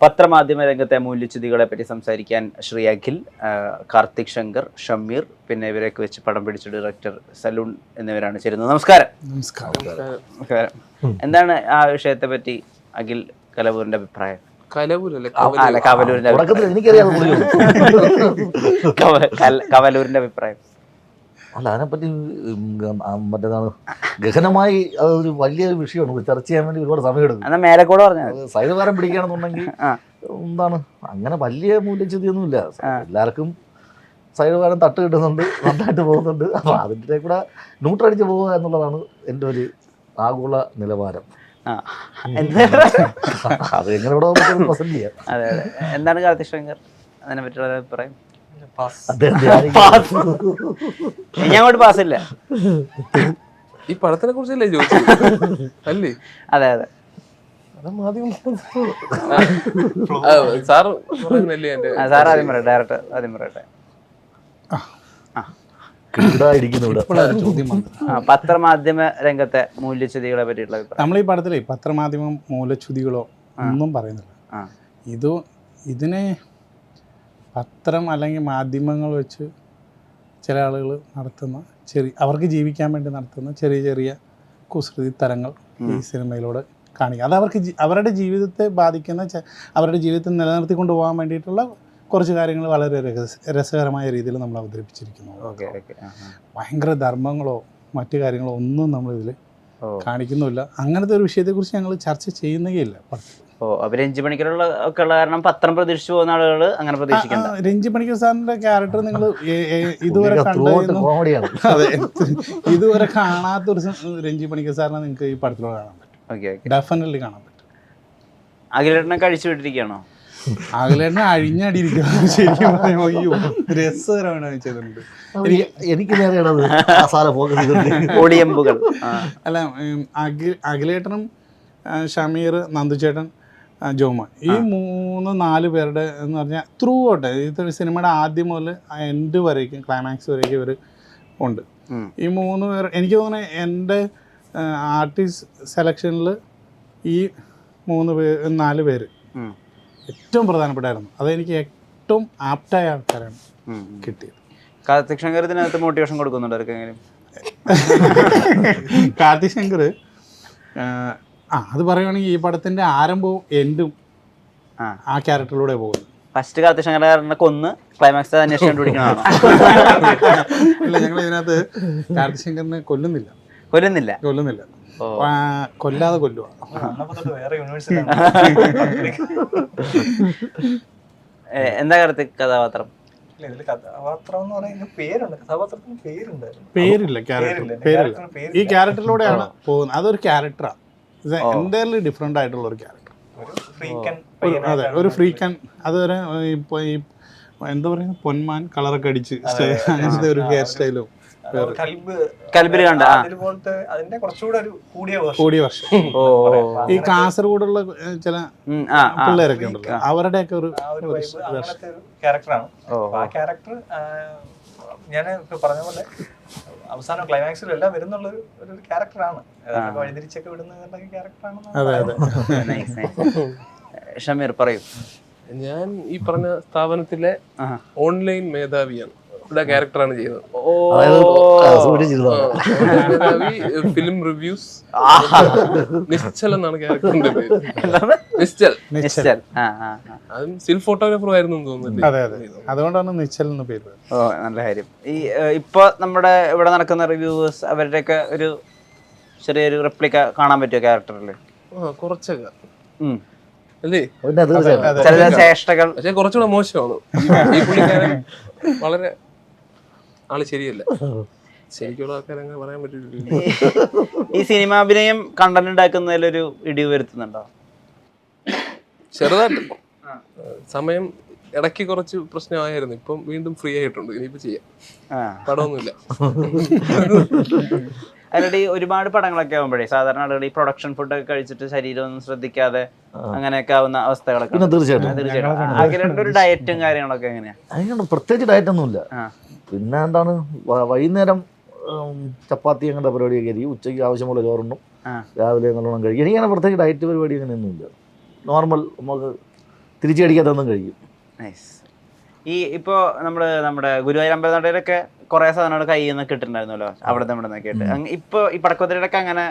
പത്രമാധ്യമ രംഗത്തെ മൂല്യച്യുതികളെ പറ്റി സംസാരിക്കാൻ ശ്രീ അഖിൽ, കാർത്തിക് ശങ്കർ, ഷമീർ, പിന്നെ ഇവരെയൊക്കെ വെച്ച് പടം പിടിച്ച ഡയറക്ടർ സലൂൺ എന്നിവരാണ് ചേരുന്നത്. നമസ്കാരം. നമസ്കാരം. എന്താണ് ആ വിഷയത്തെ പറ്റി അഖിൽ കലവൂരിന്റെ അഭിപ്രായം? കവലൂരിന്റെ അഭിപ്രായം അല്ല, അതിനെപ്പറ്റി മറ്റേതാണ് ഗഹനമായി അതൊരു വലിയ വിഷയമാണ്. ചർച്ച ചെയ്യാൻ വേണ്ടി ഒരുപാട് സമയമെടുക്കും. മേലെക്കൂടെ പറഞ്ഞാൽ സൈഡുകാരൻ പിടിക്കുകയാണെന്നുണ്ടെങ്കിൽ എന്താണ് അങ്ങനെ വലിയ മൂല്യച്യുതിയൊന്നുമില്ല. എല്ലാവർക്കും സൈഡുകാരൻ തട്ട് കിട്ടുന്നുണ്ട്, നന്നായിട്ട് പോകുന്നുണ്ട്. അപ്പോൾ അതിൻ്റെ കൂടെ ന്യൂട്രടിച്ച് പോവുക എന്നുള്ളതാണ് എൻ്റെ ഒരു ആഗോള നിലവാരം. അത് എങ്ങനെ ഇവിടെ പ്രസന്റ് ചെയ്യാം. അതെ അതെ. എന്താണ് കാർത്തിക് ശങ്കർ അതിനെ പറ്റിയുള്ള അഭിപ്രായം? ഞാൻ അങ്ങോട്ട് പാസ്സില്ല. ഈ പടത്തിനെ കുറിച്ചല്ലേ ചോദിച്ചത് അല്ലേ? അതെ അതെ. സാർ ആദ്യം പറയട്ടെ, ഡയറക്ടർ ആദ്യം പറയട്ടെ. പത്രമാധ്യമ രംഗത്തെ മൂല്യച്യുതികളെ പറ്റിയിട്ടുള്ള അഭിപ്രായം. നമ്മൾ ഈ പടത്തിലെ പത്രമാധ്യമ മൂല്യച്യുതികളോ ഒന്നും പറയുന്നില്ല. ഇതിനെ പത്രം അല്ലെങ്കിൽ മാധ്യമങ്ങൾ വെച്ച് ചില ആളുകൾ നടത്തുന്ന അവർക്ക് ജീവിക്കാൻ വേണ്ടി നടത്തുന്ന ചെറിയ ചെറിയ കുസൃതി തരങ്ങൾ ഈ സിനിമയിലൂടെ കാണിക്കുക. അത് അവരുടെ ജീവിതത്തെ ബാധിക്കുന്ന, അവരുടെ ജീവിതത്തെ നിലനിർത്തിക്കൊണ്ട് പോകാൻ വേണ്ടിയിട്ടുള്ള കുറച്ച് കാര്യങ്ങൾ വളരെ രസകരമായ രീതിയിൽ നമ്മൾ അവതരിപ്പിച്ചിരിക്കുന്നു. ഭയങ്കര ധർമ്മങ്ങളോ മറ്റു കാര്യങ്ങളോ ഒന്നും നമ്മളിതിൽ കാണിക്കുന്നുമില്ല. അങ്ങനത്തെ ഒരു വിഷയത്തെക്കുറിച്ച് ഞങ്ങൾ ചർച്ച ചെയ്യുന്നേയില്ല. രഞ്ജി പണിക്കറുള്ള ഒക്കെ ഉള്ള കാരണം പത്രം പ്രതീക്ഷിച്ചു പോകുന്ന ആളുകൾ അങ്ങനെ പ്രതീക്ഷിക്കണ്ട. രഞ്ജി പണിക്കർ സാറിന്റെ ക്യാരക്ടർ നിങ്ങൾ ഇതുവരെ ഇതുവരെ കാണാത്തൊരു രഞ്ജി പണിക്കർ സാറിനെ നിങ്ങൾക്ക് ഈ പടത്തിലൂടെ കാണാൻ പറ്റും. ഡെഫിനറ്റ്ലി കാണാൻ പറ്റും. അഖിലേട്ടനെ കഴിച്ചു വിട്ടിരിക്കുകയാണോ? അഖിലേട്ടനെ അഴിഞ്ഞടിയിരിക്കുക. ശരിക്കും അയ്യോ രസകരമാണ് ചെയ്തിട്ടുണ്ട്. എനിക്ക് അല്ല, അഖിലേട്ടനും ഷമീർ, നന്ദുചേട്ടൻ, ജോമോൻ, ഈ 3-4 പേരുടെ എന്ന് പറഞ്ഞാൽ ത്രൂ ഔട്ട് ഇത് സിനിമയുടെ ആദ്യം മുതൽ എൻഡ് വരേക്കും ക്ലൈമാക്സ് വരേക്കും ഇവർ ഉണ്ട്. ഈ 3 പേർ എനിക്ക് തോന്നുന്നത് എൻ്റെ ആർട്ടിസ്റ്റ് സെലക്ഷനിൽ ഈ 4 പേര് ഏറ്റവും പ്രധാനപ്പെട്ടായിരുന്നു. അതെനിക്ക് ഏറ്റവും ആപ്റ്റായ ആൾക്കാരാണ് കിട്ടിയത്. കാർത്തിക് ശങ്കർ ഇതിനകത്ത് മോട്ടിവേഷൻ കൊടുക്കുന്നുണ്ട് ആർക്കെങ്കിലും? കാർത്തിക് ശങ്കർ അത് പറയുകയാണെങ്കിൽ ഈ പടത്തിന്റെ ആരംഭവും എൻഡും ആ ക്യാരക്ടറിലൂടെ പോകുന്നു. ഫസ്റ്റ് കാർത്തിക് ശങ്കറിനെ കൊന്ന് ക്ലൈമാക്സ് അന്വേഷിച്ച് കണ്ടുപിടിക്കണോ? ഇല്ല, ഞങ്ങൾ ഇതിനകത്ത് കാർത്തിക് ശങ്കറിനെ കൊല്ലുന്നില്ല. കൊല്ലാതെ കൊല്ലുക. എന്താ കാർത്തിക് കഥാപാത്രം? പേരില്ല, പേരില്ല. ഈ ക്യാരക്ടറിലൂടെയാണ് പോകുന്നത്. അതൊരു ക്യാരക്ടറാണ്, എൻ്റയർലി ഡിഫറെൻ്റ് ആയിട്ടുള്ള ഒരു ക്യാരക്ടർ. അതെ, ഒരു ഫ്രീക്കൻ. അതൊരു ഇപ്പോൾ ഈ എന്താ പറയുക, പൊന്മാൻ കളറൊക്കെ അടിച്ച് അങ്ങനത്തെ ഒരു ഹെയർ സ്റ്റൈലും കൂടിയ വർഷം. ഈ കാസർഗോഡുള്ള ചില പിള്ളേരൊക്കെ ഉണ്ടല്ലോ, അവരുടെയൊക്കെ ഒരു ക്യാരക്ടറാണ്. ആ ക്യാരക്ടർ ഞാൻ ഇപ്പൊ പറഞ്ഞ പോലെ അവസാനം ക്ലൈമാക്സിലും എല്ലാം വരുന്നുള്ള ഒരു ക്യാരക്ടറാണ്. വഴിതിരിച്ചൊക്കെ വിടുന്ന ക്യാരക്ടറാണ്. ഷമീർ പറയൂ. ഞാൻ ഈ പറഞ്ഞ സ്ഥാപനത്തിലെ ഓൺലൈൻ മേധാവിയാണ്. ക്യാരക്ടറാണ് ചെയ്യുന്നത്. ഫിലിം റിവ്യൂസ് നിശ്ചൽ എന്നാണ് ക്യാരക്ടറിന്റെ പേര്. നിശ്ചൽ. അതും സ്റ്റിൽ ഫോട്ടോഗ്രാഫർ ആയിരുന്നു തോന്നുന്നു. അതെ അതെ, അതുകൊണ്ടാണ് നിശ്ചൽ എന്ന് പേര്. നല്ല കാര്യം. ഈ ഇപ്പൊ നമ്മുടെ ഇവിടെ നടക്കുന്ന റിവ്യൂവേഴ്സ് അവരുടെയൊക്കെ ഒരു ചെറിയൊരു റെപ്ലിക്ക കാണാൻ പറ്റുമോ ക്യാരക്ടറില്? കുറച്ചൊക്കെ അല്ലേ, ചില ചേഷ്ടകൾ. പക്ഷെ കുറച്ചുകൂടെ മോശമാണ്. ഈ പുള്ളിക്കാരൻ വളരെ ആള് ശരിയല്ല. ശരിക്കുള്ള ആൾക്കാരങ്ങനെ പറയാൻ പറ്റില്ല. ഈ സിനിമാഭിനയം കണ്ടന്റ് ഉണ്ടാക്കുന്നതിലൊരു ഇടിവ് വരുത്തുന്നുണ്ടോ? ചെറുതായിട്ട് സമയം ഇടയ്ക്ക് കുറച്ച് പ്രശ്നമായിരുന്നു. ഇപ്പം വീണ്ടും ഫ്രീ ആയിട്ടുണ്ട്. ഇനിയിപ്പോ ചെയ്യാം, പടമൊന്നുമില്ല. അതിലൂടെ ഒരുപാട് പടങ്ങളൊക്കെ ആകുമ്പോഴേ സാധാരണ ആളുകൾ ഈ പ്രൊഡക്ഷൻ ഫുഡൊക്കെ കഴിച്ചിട്ട് ശരീരമൊന്നും ശ്രദ്ധിക്കാതെ അങ്ങനെയൊക്കെ ആവുന്ന അവസ്ഥകളൊക്കെ. തീർച്ചയായിട്ടും അതിലുണ്ട് ഒരു ഡയറ്റും കാര്യങ്ങളൊക്കെ എങ്ങനെയാ? അതിനുള്ള പ്രത്യേകിച്ച് ഡയറ്റൊന്നുമില്ല. പിന്നെ എന്താണ്, വൈകുന്നേരം ചപ്പാത്തി അങ്ങനത്തെ പരിപാടിയൊക്കെ ആയിരിക്കും. ഉച്ചയ്ക്ക് ആവശ്യമുള്ള ചോറുണ്ടും, രാവിലെ നല്ലോണം കഴിക്കും. എനിക്കങ്ങനെ പ്രത്യേകിച്ച് ഡയറ്റ് പരിപാടി അങ്ങനെയൊന്നുമില്ല. നോർമൽ നമുക്ക് തിരിച്ചടിക്കാത്തൊന്നും കഴിയും. നൈസ്. ഈ ഇപ്പോൾ നമ്മുടെ ഗുരുവായൂർ അമ്പലനടയിലൊക്കെ കുറേ സാധനങ്ങൾ കയ്യിൽ നിന്ന് കിട്ടുന്നുണ്ടായിരുന്നല്ലോ, അവിടെ നമ്മുടെ നിന്നൊക്കെ ആയിട്ട്. ഇപ്പോൾ ഈ പടക്കത്തിലൊക്കെ അങ്ങനെ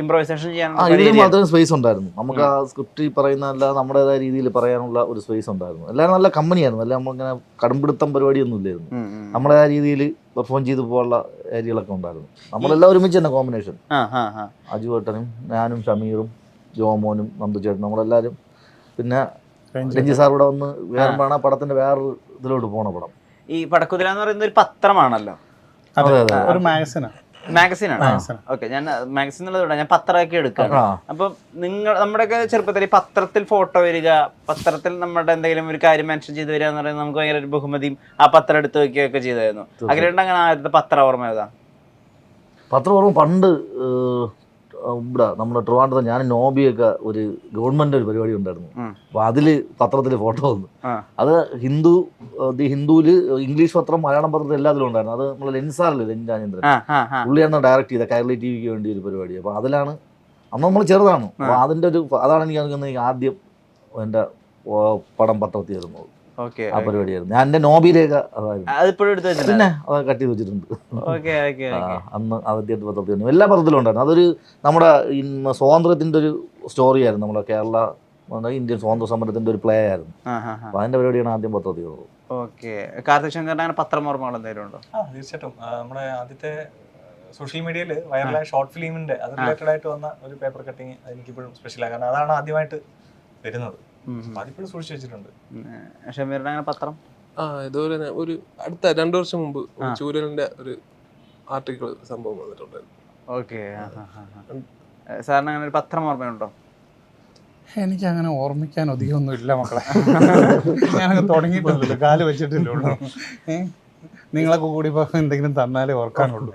ഇംപ്രൈസേഷൻ ചെയ്യാൻ ഇതിന് മാത്രം സ്പേസ് ഉണ്ടായിരുന്നു. നമുക്ക് ആ സ്ക്രിപ്റ്റ് പറയുന്നതല്ല, നമ്മുടേതായ രീതിയിൽ പറയാനുള്ള ഒരു സ്പേസ് ഉണ്ടായിരുന്നു. എല്ലാവരും നല്ല കമ്പനിയായിരുന്നു. അല്ല നമ്മളിങ്ങനെ കടുംപിടുത്തം പരിപാടിയൊന്നും ഇല്ലായിരുന്നു. നമ്മുടേതായ രീതിയിൽ പെർഫോം ചെയ്ത് പോകാനുള്ള ഏരിയകളൊക്കെ ഉണ്ടായിരുന്നു. നമ്മളെല്ലാം ഒരുമിച്ച് തന്നെ കോമ്പിനേഷൻ. അജുവേട്ടനും ഞാനും ഷമീറും ജോമോനും നന്ദുചേട്ടനും നമ്മളെല്ലാവരും, പിന്നെ രഞ്ജി സാർ ഇവിടെ വന്ന് വേറുമ്പോഴാണ് പടത്തിന്റെ വേറൊരു ഇതിലോട്ട് പോണ പടം. ഈ പടക്കുതിര എന്ന് പറയുന്നത് ഒരു പത്രമാണല്ലോ, ഒരു മാഗസിനാണ്. ഓക്കെ, ഞാൻ മാഗസിൻ എന്നുള്ളത് ഞാൻ പത്രമൊക്കെ എടുക്കാം. അപ്പം നമ്മുടെയൊക്കെ ചെറുപ്പത്തിൽ പത്രത്തിൽ ഫോട്ടോ വരിക, പത്രത്തിൽ നമ്മുടെ എന്തെങ്കിലും ഒരു കാര്യം മെൻഷൻ ചെയ്ത് വരിക എന്ന് പറയുന്നത് നമുക്ക് ഭയങ്കര ഒരു ബഹുമതിയും ആ പത്രം എടുത്ത് വയ്ക്കുകയൊക്കെ ചെയ്തായിരുന്നു. അങ്ങനെ അങ്ങനെ ആദ്യത്തെ പത്രം ഓർമ്മ ഏതാ? പത്രം ഓർമ്മ പണ്ട് ഇവിടെ നമ്മുടെ ട്രിവാൻഡ്രത്ത് ഞാൻ നോബിയൊക്കെ ഒരു ഗവൺമെന്റ് ഒരു പരിപാടി ഉണ്ടായിരുന്നു. അപ്പോൾ അതില് പത്രത്തിൽ ഫോട്ടോ വന്നു. അത് ദി ഹിന്ദുവില് ഇംഗ്ലീഷ് പത്രം, മലയാളം പത്രത്തിൽ എല്ലാത്തിലും ഉണ്ടായിരുന്നു. അത് നമ്മൾ ലെൻസാറില് ലെഞ്ചാനേന്ദ്രൻ പുള്ളിയാണ് ഡയറക്റ്റ് ചെയ്ത കൈരളി ടിവിക്ക് വേണ്ടി ഒരു പരിപാടി. അപ്പോൾ അതിലാണ് അന്ന് നമ്മൾ ചെറുതാണ്. അപ്പോൾ അതിൻ്റെ അതാണ് എനിക്ക് അറിയുന്നത് ആദ്യം എൻ്റെ പടം പത്രത്തിൽ വരുന്നത്. ആ പരിപാടിയായിരുന്നു. ഞാൻ എൻ്റെ നോബിയിലേക്ക് അതായിരുന്നു. പിന്നെ അത് കട്ട് ചെയ്ത് വെച്ചിട്ടുണ്ട്. അന്ന് ആദ്യമായിട്ട് പത്രത്തിൽ വന്നു. എല്ലാ പത്രത്തിലും ഉണ്ടായിരുന്നു. അതൊരു നമ്മുടെ സ്വാതന്ത്ര്യത്തിൻ്റെ ഒരു സ്റ്റോറിയായിരുന്നു. നമ്മുടെ കേരള ഇന്ത്യൻ സ്വാതന്ത്ര്യ സമരത്തിൻ്റെ ഒരു പ്ലേ ആയിരുന്നു. അപ്പോൾ അതിൻ്റെ പരിപാടിയാണ് ആദ്യം പത്രത്തിൽ വന്നത്. ഓക്കെ. കാർത്തിക് ശങ്കറിന് പത്രം ഓർമ്മകൾ എന്തെങ്കിലും ഉണ്ടോ? തീർച്ചയായിട്ടും. നമ്മുടെ ആദ്യത്തെ സോഷ്യൽ മീഡിയയിൽ വൈറലായ ഷോർട്ട് ഫിലിമിൻ്റെ അത് റിലേറ്റഡ് ആയിട്ട് വന്ന ഒരു പേപ്പർ കട്ടിങ് എനിക്കിപ്പോഴും സ്പെഷ്യലാണ്. കാരണം അതാണ് ആദ്യമായിട്ട് വരുന്നത്. അതിപ്പോഴും സൂക്ഷിച്ചു വെച്ചിട്ടുണ്ട്. ഷമീറിന്റെ അങ്ങനെ പത്രം ഇതുപോലെ തന്നെ ഒരു അടുത്ത 2 വർഷം മുമ്പ് ചൂരലിന്റെ ഒരു ആർട്ടിക്കിൾ സംഭവം വന്നിട്ടുണ്ടായിരുന്നു. ഓക്കെ. സാറിന് അങ്ങനെ ഒരു പത്രം ഓർമ്മയുണ്ടോ? എനിക്ക് അങ്ങനെ ഓർമ്മിക്കാൻ അധികമൊന്നും ഇല്ല മക്കളെ. ഞാനങ്ങ് തുടങ്ങിയിട്ടില്ലല്ലോ, കാല് വെച്ചിട്ടില്ലുള്ളൂ. നിങ്ങളൊക്കെ കൂടി എന്തെങ്കിലും തന്നാലേ ഓർക്കാനുള്ളൂ.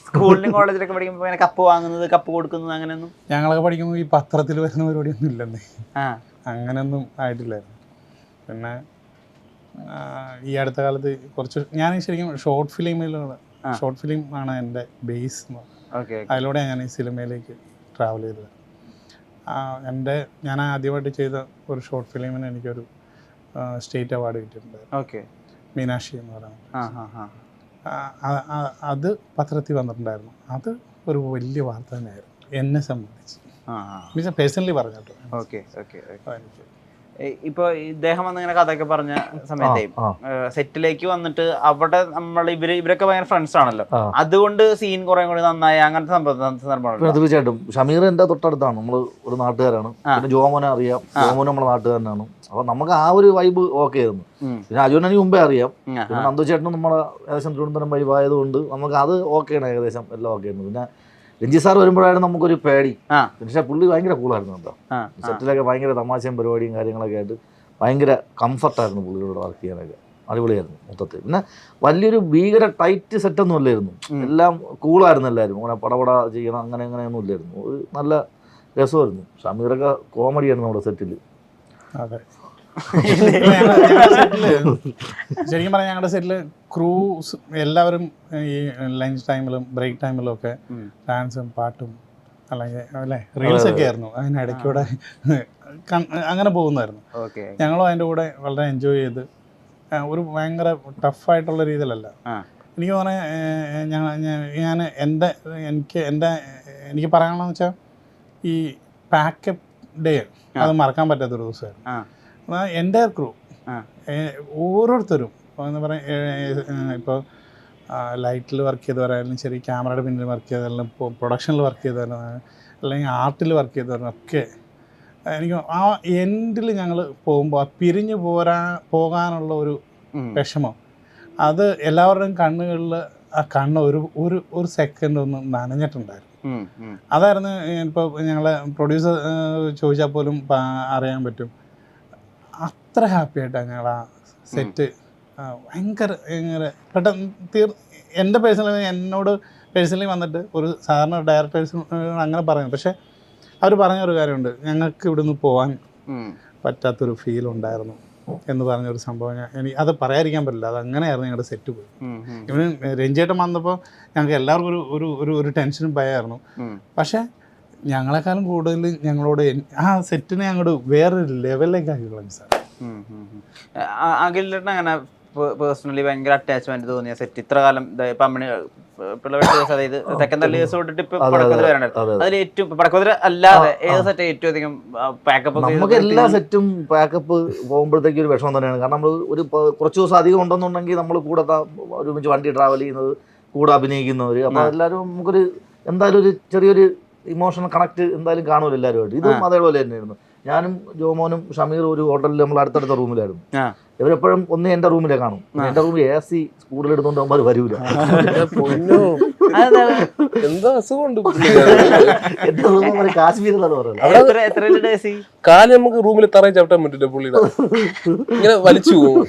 സ്കൂളിലും കോളേജിലൊക്കെ പഠിക്കുമ്പോൾ കപ്പ് വാങ്ങുന്നത്, കപ്പ് കൊടുക്കുന്നത് അങ്ങനെയൊന്നും ഞങ്ങളൊക്കെ പഠിക്കുമ്പോൾ ഈ പത്രത്തിൽ വരുന്ന പരിപാടിയൊന്നും ഇല്ലെന്നേ. അങ്ങനെയൊന്നും ആയിട്ടില്ലായിരുന്നു. പിന്നെ ഈ അടുത്ത കാലത്ത് കുറച്ച് ഞാൻ ശരിക്കും ഷോർട്ട് ഫിലിം ആണ് എൻ്റെ ബേസ്. അതിലൂടെ ഞാൻ ഈ സിനിമയിലേക്ക് ട്രാവൽ ചെയ്തത്. ഞാൻ ആദ്യമായിട്ട് ചെയ്ത ഒരു ഷോർട്ട് ഫിലിമിന് എനിക്കൊരു സ്റ്റേറ്റ് അവാർഡ് കിട്ടിയിട്ടുണ്ടായിരുന്നു. മീനാക്ഷി എന്ന് പറയുന്നത്. അത് പത്രത്തിൽ വന്നിട്ടുണ്ടായിരുന്നു. അത് ഒരു വലിയ വാർത്ത തന്നെയായിരുന്നു എന്നെ സംബന്ധിച്ച്, പേഴ്സണലി പറഞ്ഞിട്ടോ. എനിക്ക് ഇപ്പൊ ഇദ്ദേഹം വന്നിങ്ങനെ കഥയൊക്കെ പറഞ്ഞ സമയത്തേ സെറ്റിലേക്ക് വന്നിട്ട് അവിടെ ഇവരൊക്കെ ഭയങ്കര ഫ്രണ്ട്സ് ആണല്ലോ, അതുകൊണ്ട് സീൻ കുറെ കൂടി നന്നായി അങ്ങനത്തെ സന്ദർഭമാണ്. തീർച്ചയായിട്ടും. ഷമീർ എൻ്റെ തൊട്ടടുത്താണ്, നമ്മൾ ഒരു നാട്ടുകാരാണ്. പിന്നെ ജോമോനെ അറിയാം, ജോമോൻ നമ്മുടെ നാട്ടുകാരനാണ്. അപ്പൊ നമുക്ക് ആ ഒരു വൈബ് ഓക്കെ ആയിരുന്നു. പിന്നെ അജുവിനെ എനിക്ക് മുമ്പേ അറിയാം. പിന്നെ നന്ദു ചേട്ടനും നമ്മുടെ ഏകദേശം തിരുവനന്തപുരം വൈബായതുകൊണ്ട് നമുക്ക് അത് ഓക്കെയാണ്, ഏകദേശം എല്ലാം ഓക്കെ ആയിരുന്നു. പിന്നെ രഞ്ജി സാർ വരുമ്പോഴാണ് നമുക്കൊരു പേടി. പക്ഷേ പുള്ളി ഭയങ്കര കൂളായിരുന്നു കേട്ടോ. സെറ്റിലൊക്കെ ഭയങ്കര തമാശയും പരിപാടിയും കാര്യങ്ങളൊക്കെ ആയിട്ട് ഭയങ്കര കംഫർട്ടായിരുന്നു പുള്ളിയോട് വർക്ക് ചെയ്യാനൊക്കെ. അടിപൊളിയായിരുന്നു മൊത്തത്തിൽ. പിന്നെ വലിയൊരു ഭീകര ടൈറ്റ് സെറ്റൊന്നും അല്ലായിരുന്നു. എല്ലാം കൂളായിരുന്നു എല്ലാവരും. അങ്ങനെ പടപട ചെയ്യണം അങ്ങനെ അങ്ങനെയൊന്നും ഇല്ലായിരുന്നു. ഒരു നല്ല രസമായിരുന്നു. ഷമീറൊക്കെ കോമഡിയാണ് നമ്മുടെ സെറ്റിൽ. അതെ, ശരിക്കും പറഞ്ഞാൽ ഞങ്ങളുടെ സെറ്റിൽ ക്രൂസ് എല്ലാവരും ഈ ലഞ്ച് ടൈമിലും ബ്രേക്ക് ടൈമിലും ഒക്കെ ഡാൻസും പാട്ടും അല്ലെങ്കിൽ റീൽസ് ഒക്കെ ആയിരുന്നു. അതിനിടയ്ക്കൂടെ അങ്ങനെ പോകുന്നായിരുന്നു. ഞങ്ങളും അതിൻ്റെ കൂടെ വളരെ എൻജോയ് ചെയ്ത് ഒരു ഭയങ്കര ടഫായിട്ടുള്ള രീതിയിലല്ല. എനിക്ക് തോന്നുന്നത് ഞാൻ എനിക്ക് പറയാനുള്ളതെന്ന് വെച്ചാൽ ഈ പാക്കപ്പ് ഡേ അത് മറക്കാൻ പറ്റാത്തൊരു ദിവസമായിരുന്നു. എൻ്റെ ക്രൂ ഓരോരുത്തരും എന്താ പറയുക, ഇപ്പോൾ ലൈറ്റിൽ വർക്ക് ചെയ്തവരായാലും ശരി, ക്യാമറയുടെ പിന്നിൽ വർക്ക് ചെയ്താലും, ഇപ്പോൾ പ്രൊഡക്ഷനിൽ വർക്ക് ചെയ്താലും, അല്ലെങ്കിൽ ആർട്ടിൽ വർക്ക് ചെയ്തവരും ഒക്കെ എനിക്ക് ആ എൻഡിൽ ഞങ്ങൾ പോകുമ്പോൾ ആ പിരിഞ്ഞു പോകാനുള്ള ഒരു വിഷമം, അത് എല്ലാവരുടെയും കണ്ണുകളിൽ ആ കണ്ണ് ഒരു സെക്കൻഡ് ഒന്ന് നനഞ്ഞിട്ടുണ്ടായിരുന്നു. അതായിരുന്നു ഇപ്പോൾ ഞങ്ങളെ പ്രൊഡ്യൂസർ ചോദിച്ചാൽ പോലും അറിയാൻ പറ്റും. അത്ര ഹാപ്പി ആയിട്ടാണ് ഞങ്ങൾ ആ സെറ്റ് ഭയങ്കര പെട്ടെന്ന് എൻ്റെ എന്നോട് പേഴ്സണലി വന്നിട്ട് ഒരു സാധാരണ ഡയറക്ടേഴ്സ് അങ്ങനെ പറയുന്നു. പക്ഷേ അവർ പറഞ്ഞൊരു കാര്യമുണ്ട്, ഞങ്ങൾക്ക് ഇവിടുന്ന് പോകാൻ പറ്റാത്തൊരു ഫീൽ ഉണ്ടായിരുന്നു എന്ന് പറഞ്ഞൊരു സംഭവം. എനിക്ക് അത് പറയാതിരിക്കാൻ പറ്റില്ല. അത് അങ്ങനെയായിരുന്നു ഞങ്ങളുടെ സെറ്റ് പോയി. ഇവന് രഞ്ജേട്ടൻ വന്നപ്പോൾ ഞങ്ങൾക്ക് എല്ലാവർക്കും ഒരു ടെൻഷനും ഭയമായിരുന്നു. പക്ഷേ ഞങ്ങളെക്കാളും കൂടുതൽ ഞങ്ങളോട് ആ സെറ്റിനെ അങ്ങോട്ട് വേറൊരു ലെവലിലേക്ക് ആക്കി കളഞ്ഞു സാർ. അഖിലേട്ടൻ അങ്ങനെ പേഴ്സണലി ഭയങ്കര അറ്റാച്ച്മെന്റ് തോന്നിയ സെറ്റ് ഇത്ര കാലം ഇപ്പം അമ്മണി പിള്ളേരുടെ ദിവസം, അതായത് തെക്കൻ തള്ളി ദിവസം തൊട്ടിട്ട് ഇപ്പൊ പടക്കുതിര വരാനായിരുന്നു, അതിൽ ഏറ്റവും പടക്കുതിര അല്ലാതെ ഏത് സെറ്റ് ഏറ്റവും അധികം പാക്കപ്പ്? നമുക്ക് എല്ലാ സെറ്റും പാക്കപ്പ് പോകുമ്പോഴത്തേക്ക് ഒരു വിഷമം തന്നെയാണ്. കാരണം നമ്മൾ ഒരു കുറച്ച് ദിവസം അധികം ഉണ്ടെന്നുണ്ടെങ്കിൽ നമ്മൾ കൂടെ ഒരുമിച്ച് വണ്ടി ട്രാവൽ ചെയ്യുന്നത്, കൂടെ അഭിനയിക്കുന്നവർ, അപ്പോൾ എല്ലാവരും നമുക്കൊരു എന്തായാലും ഒരു ചെറിയൊരു ഇമോഷണൽ കണക്ട് എന്തായാലും കാണുമല്ലോ എല്ലാവരുമായിട്ട്. ഇതും അതേപോലെ തന്നെയായിരുന്നു. ഞാനും ജോമോനും ഷമീറും ഒരു ഹോട്ടലിൽ നമ്മൾ അടുത്തടുത്ത റൂമിലായിരുന്നു. ഇവരെപ്പോഴും ഒന്ന് എൻ്റെ റൂമിലെ കാണും. എൻ്റെ റൂമിൽ AC കൂടുതലെടുത്തോണ്ട് അവന്മാർ വരൂല. എന്താ അസുഖമുണ്ട് എൻ്റെ റൂം കാശ്മീരിലാണ് പറയുന്നത്. കാലം നമുക്ക് റൂമിൽ തറയിൽ ചവിട്ടാൻ പറ്റില്ല, പുള്ളിയുടെ ഇങ്ങനെ വലിച്ചു പോകും.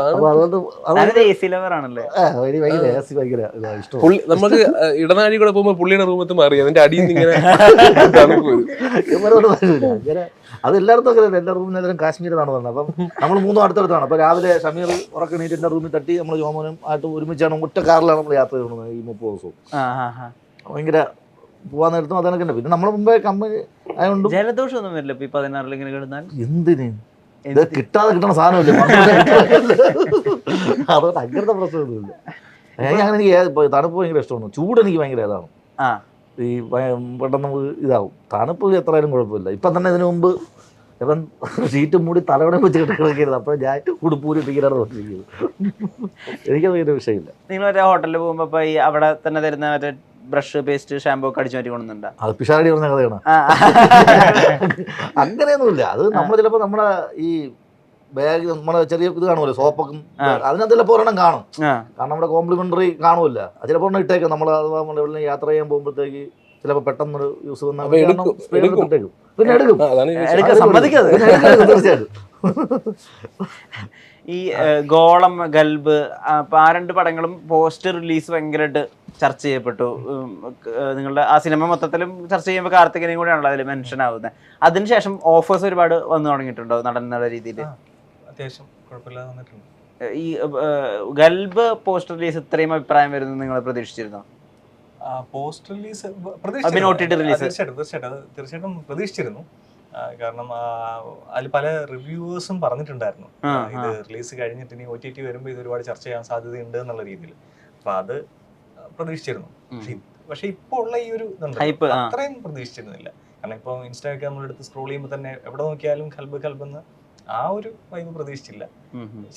അപ്പൊ അതുകൊണ്ട് ഭയങ്കര AC ഭയങ്കര ഇഷ്ടം. നമുക്ക് ഇടനാഴി കൂടെ പോകുമ്പോ പുള്ളിയുടെ റൂമത്ത് മാറി അതിന്റെ അടിയിൽ നിന്ന് ഇങ്ങനെ തണുപ്പ് വരും. ഇവരോട് വരൂല. അങ്ങനെ അത് എല്ലായിടത്തും അങ്ങനെ. എൻ്റെ റൂമിൽ എല്ലാവരും കാശ്മീരിലാണ് പറഞ്ഞത്. അപ്പം നമ്മൾ മൂന്നും അടുത്തടുത്താണ്. അപ്പോൾ രാവിലെ ഷമീർ ഉറക്കണീറ്റ് എൻ്റെ റൂമിൽ തട്ടി നമ്മൾ ജോമോനും ആയിട്ട് ഒരുമിച്ചാണ് ഒറ്റ കാറിലാണ് നമ്മൾ യാത്ര ചെയ്യുന്നത് ഈ 30 ദിവസവും. ഭയങ്കര പോവാൻ നേരത്തും അതൊക്കെ ഉണ്ട്. പിന്നെ നമ്മളെ മുമ്പേ കമ്പനി ആയതുകൊണ്ട് ജലദോഷം ഒന്നും വരില്ല ഇപ്പൊ 16 ഇങ്ങനെ കിടന്നാൽ? എന്തിന് ഇത് കിട്ടാതെ കിട്ടണ സാധനമില്ല. അതുകൊണ്ട് അങ്ങനത്തെ പ്രശ്നമൊന്നുമില്ല. അങ്ങനെ എനിക്ക് തണുപ്പ് ഭയങ്കര ഇഷ്ടമാണ്. ചൂട് എനിക്ക് ഭയങ്കര ഇതാണ്. ഈ പെട്ടെന്ന് നമുക്ക് ഇതാവും. തണുപ്പ് എത്രയായാലും കുഴപ്പമില്ല. ഇപ്പം തന്നെ ഇതിനു മുമ്പ് ഇപ്പം ഷീറ്റ് മൂടി തലവണ വെച്ച് കിടക്കരുത്. അപ്പോൾ ഞാൻ ഉടുപ്പൂരി ഇട്ടിരിക്കാനാണ് നോക്കിയിരിക്കുന്നത്. എനിക്കത് ഭയങ്കര വിഷയമില്ല. നിങ്ങൾ മറ്റേ ഹോട്ടലിൽ പോകുമ്പോൾ ഇപ്പോൾ ഈ അവിടെ തന്നെ തരുന്ന മറ്റേ ബ്രഷ്, പേസ്റ്റ്, ഷാമ്പൂ ഒക്കെ അടിച്ചു മാറ്റി കൊണ്ടുവന്നുണ്ടോ? അത് പിഷാരടി പറഞ്ഞ കഥയാണ്. അങ്ങനെയൊന്നുമില്ല. അത് നമ്മൾ ചിലപ്പോൾ നമ്മുടെ ഈ ബാഗ് നമ്മളെ ചെറിയ ഇത് കാണുമല്ലോ, സോപ്പൊക്കെ, അതിനകത്ത് ചിലപ്പോൾ ഒരെണ്ണം കാണും. കാരണം നമ്മുടെ കോംപ്ലിമെന്ററി കാണുമല്ല. അത് ചിലപ്പോൾ ഒരെണ്ണം ഇട്ടേക്കും. നമ്മൾ എവിടെ യാത്ര ചെയ്യാൻ പോകുമ്പോഴത്തേക്ക് ചിലപ്പോൾ പെട്ടെന്നൊരു യൂസ് വന്നാൽ ഇട്ടേക്കും. പിന്നെ എടുക്കും. തീർച്ചയായിട്ടും. ഈ ഗോളം, ഗൽബ്, അപ്പൊ ആ 2 പടങ്ങളും പോസ്റ്റ് റിലീസ് ഭയങ്കരമായിട്ട് ചർച്ച ചെയ്യപ്പെട്ടു. നിങ്ങളുടെ ആ സിനിമ മൊത്തത്തിലും ചർച്ച ചെയ്യുമ്പോൾ കാർത്തികനെയും കൂടെയാണല്ലോ അതിൽ മെൻഷൻ ആവുന്നത്. അതിനുശേഷം ഓഫേഴ്സ് ഒരുപാട് വന്നു തുടങ്ങിയിട്ടുണ്ടോ നടൻ എന്നുള്ള രീതിയിൽ? അത്യാവശ്യം കുഴപ്പമില്ലാതെ വന്നിട്ടുണ്ട്. ഈ ഗൽബ് പോസ്റ്റ് റിലീസ് ഇത്രയും അഭിപ്രായം വരുന്നത് നിങ്ങൾ പ്രതീക്ഷിച്ചിരുന്നോ? പോസ്റ്റ് റിലീസ് തീർച്ചയായിട്ടും പ്രതീക്ഷിച്ചിരുന്നു. കാരണം അതിൽ പല റിവ്യൂവേഴ്സും പറഞ്ഞിട്ടുണ്ടായിരുന്നു ഇത് റിലീസ് കഴിഞ്ഞിട്ട് ഇനി OTT വരുമ്പോൾ ഇത് ഒരുപാട് ചർച്ച ചെയ്യാൻ സാധ്യതയുണ്ട് എന്നുള്ള രീതിയിൽ. അപ്പൊ അത് പ്രതീക്ഷിച്ചിരുന്നു. പക്ഷെ ഇപ്പോൾ ഉള്ള ഈ ഒരു അത്രയും പ്രതീക്ഷിച്ചിരുന്നില്ല. കാരണം ഇപ്പോൾ ഇൻസ്റ്റാഗ്രാം നമ്മളെടുത്ത് സ്ക്രോൾ ചെയ്യുമ്പോൾ തന്നെ എവിടെ നോക്കിയാലും കൽബെന്ന് ആ ഒരു വൈബ് പ്രതീക്ഷിച്ചില്ല.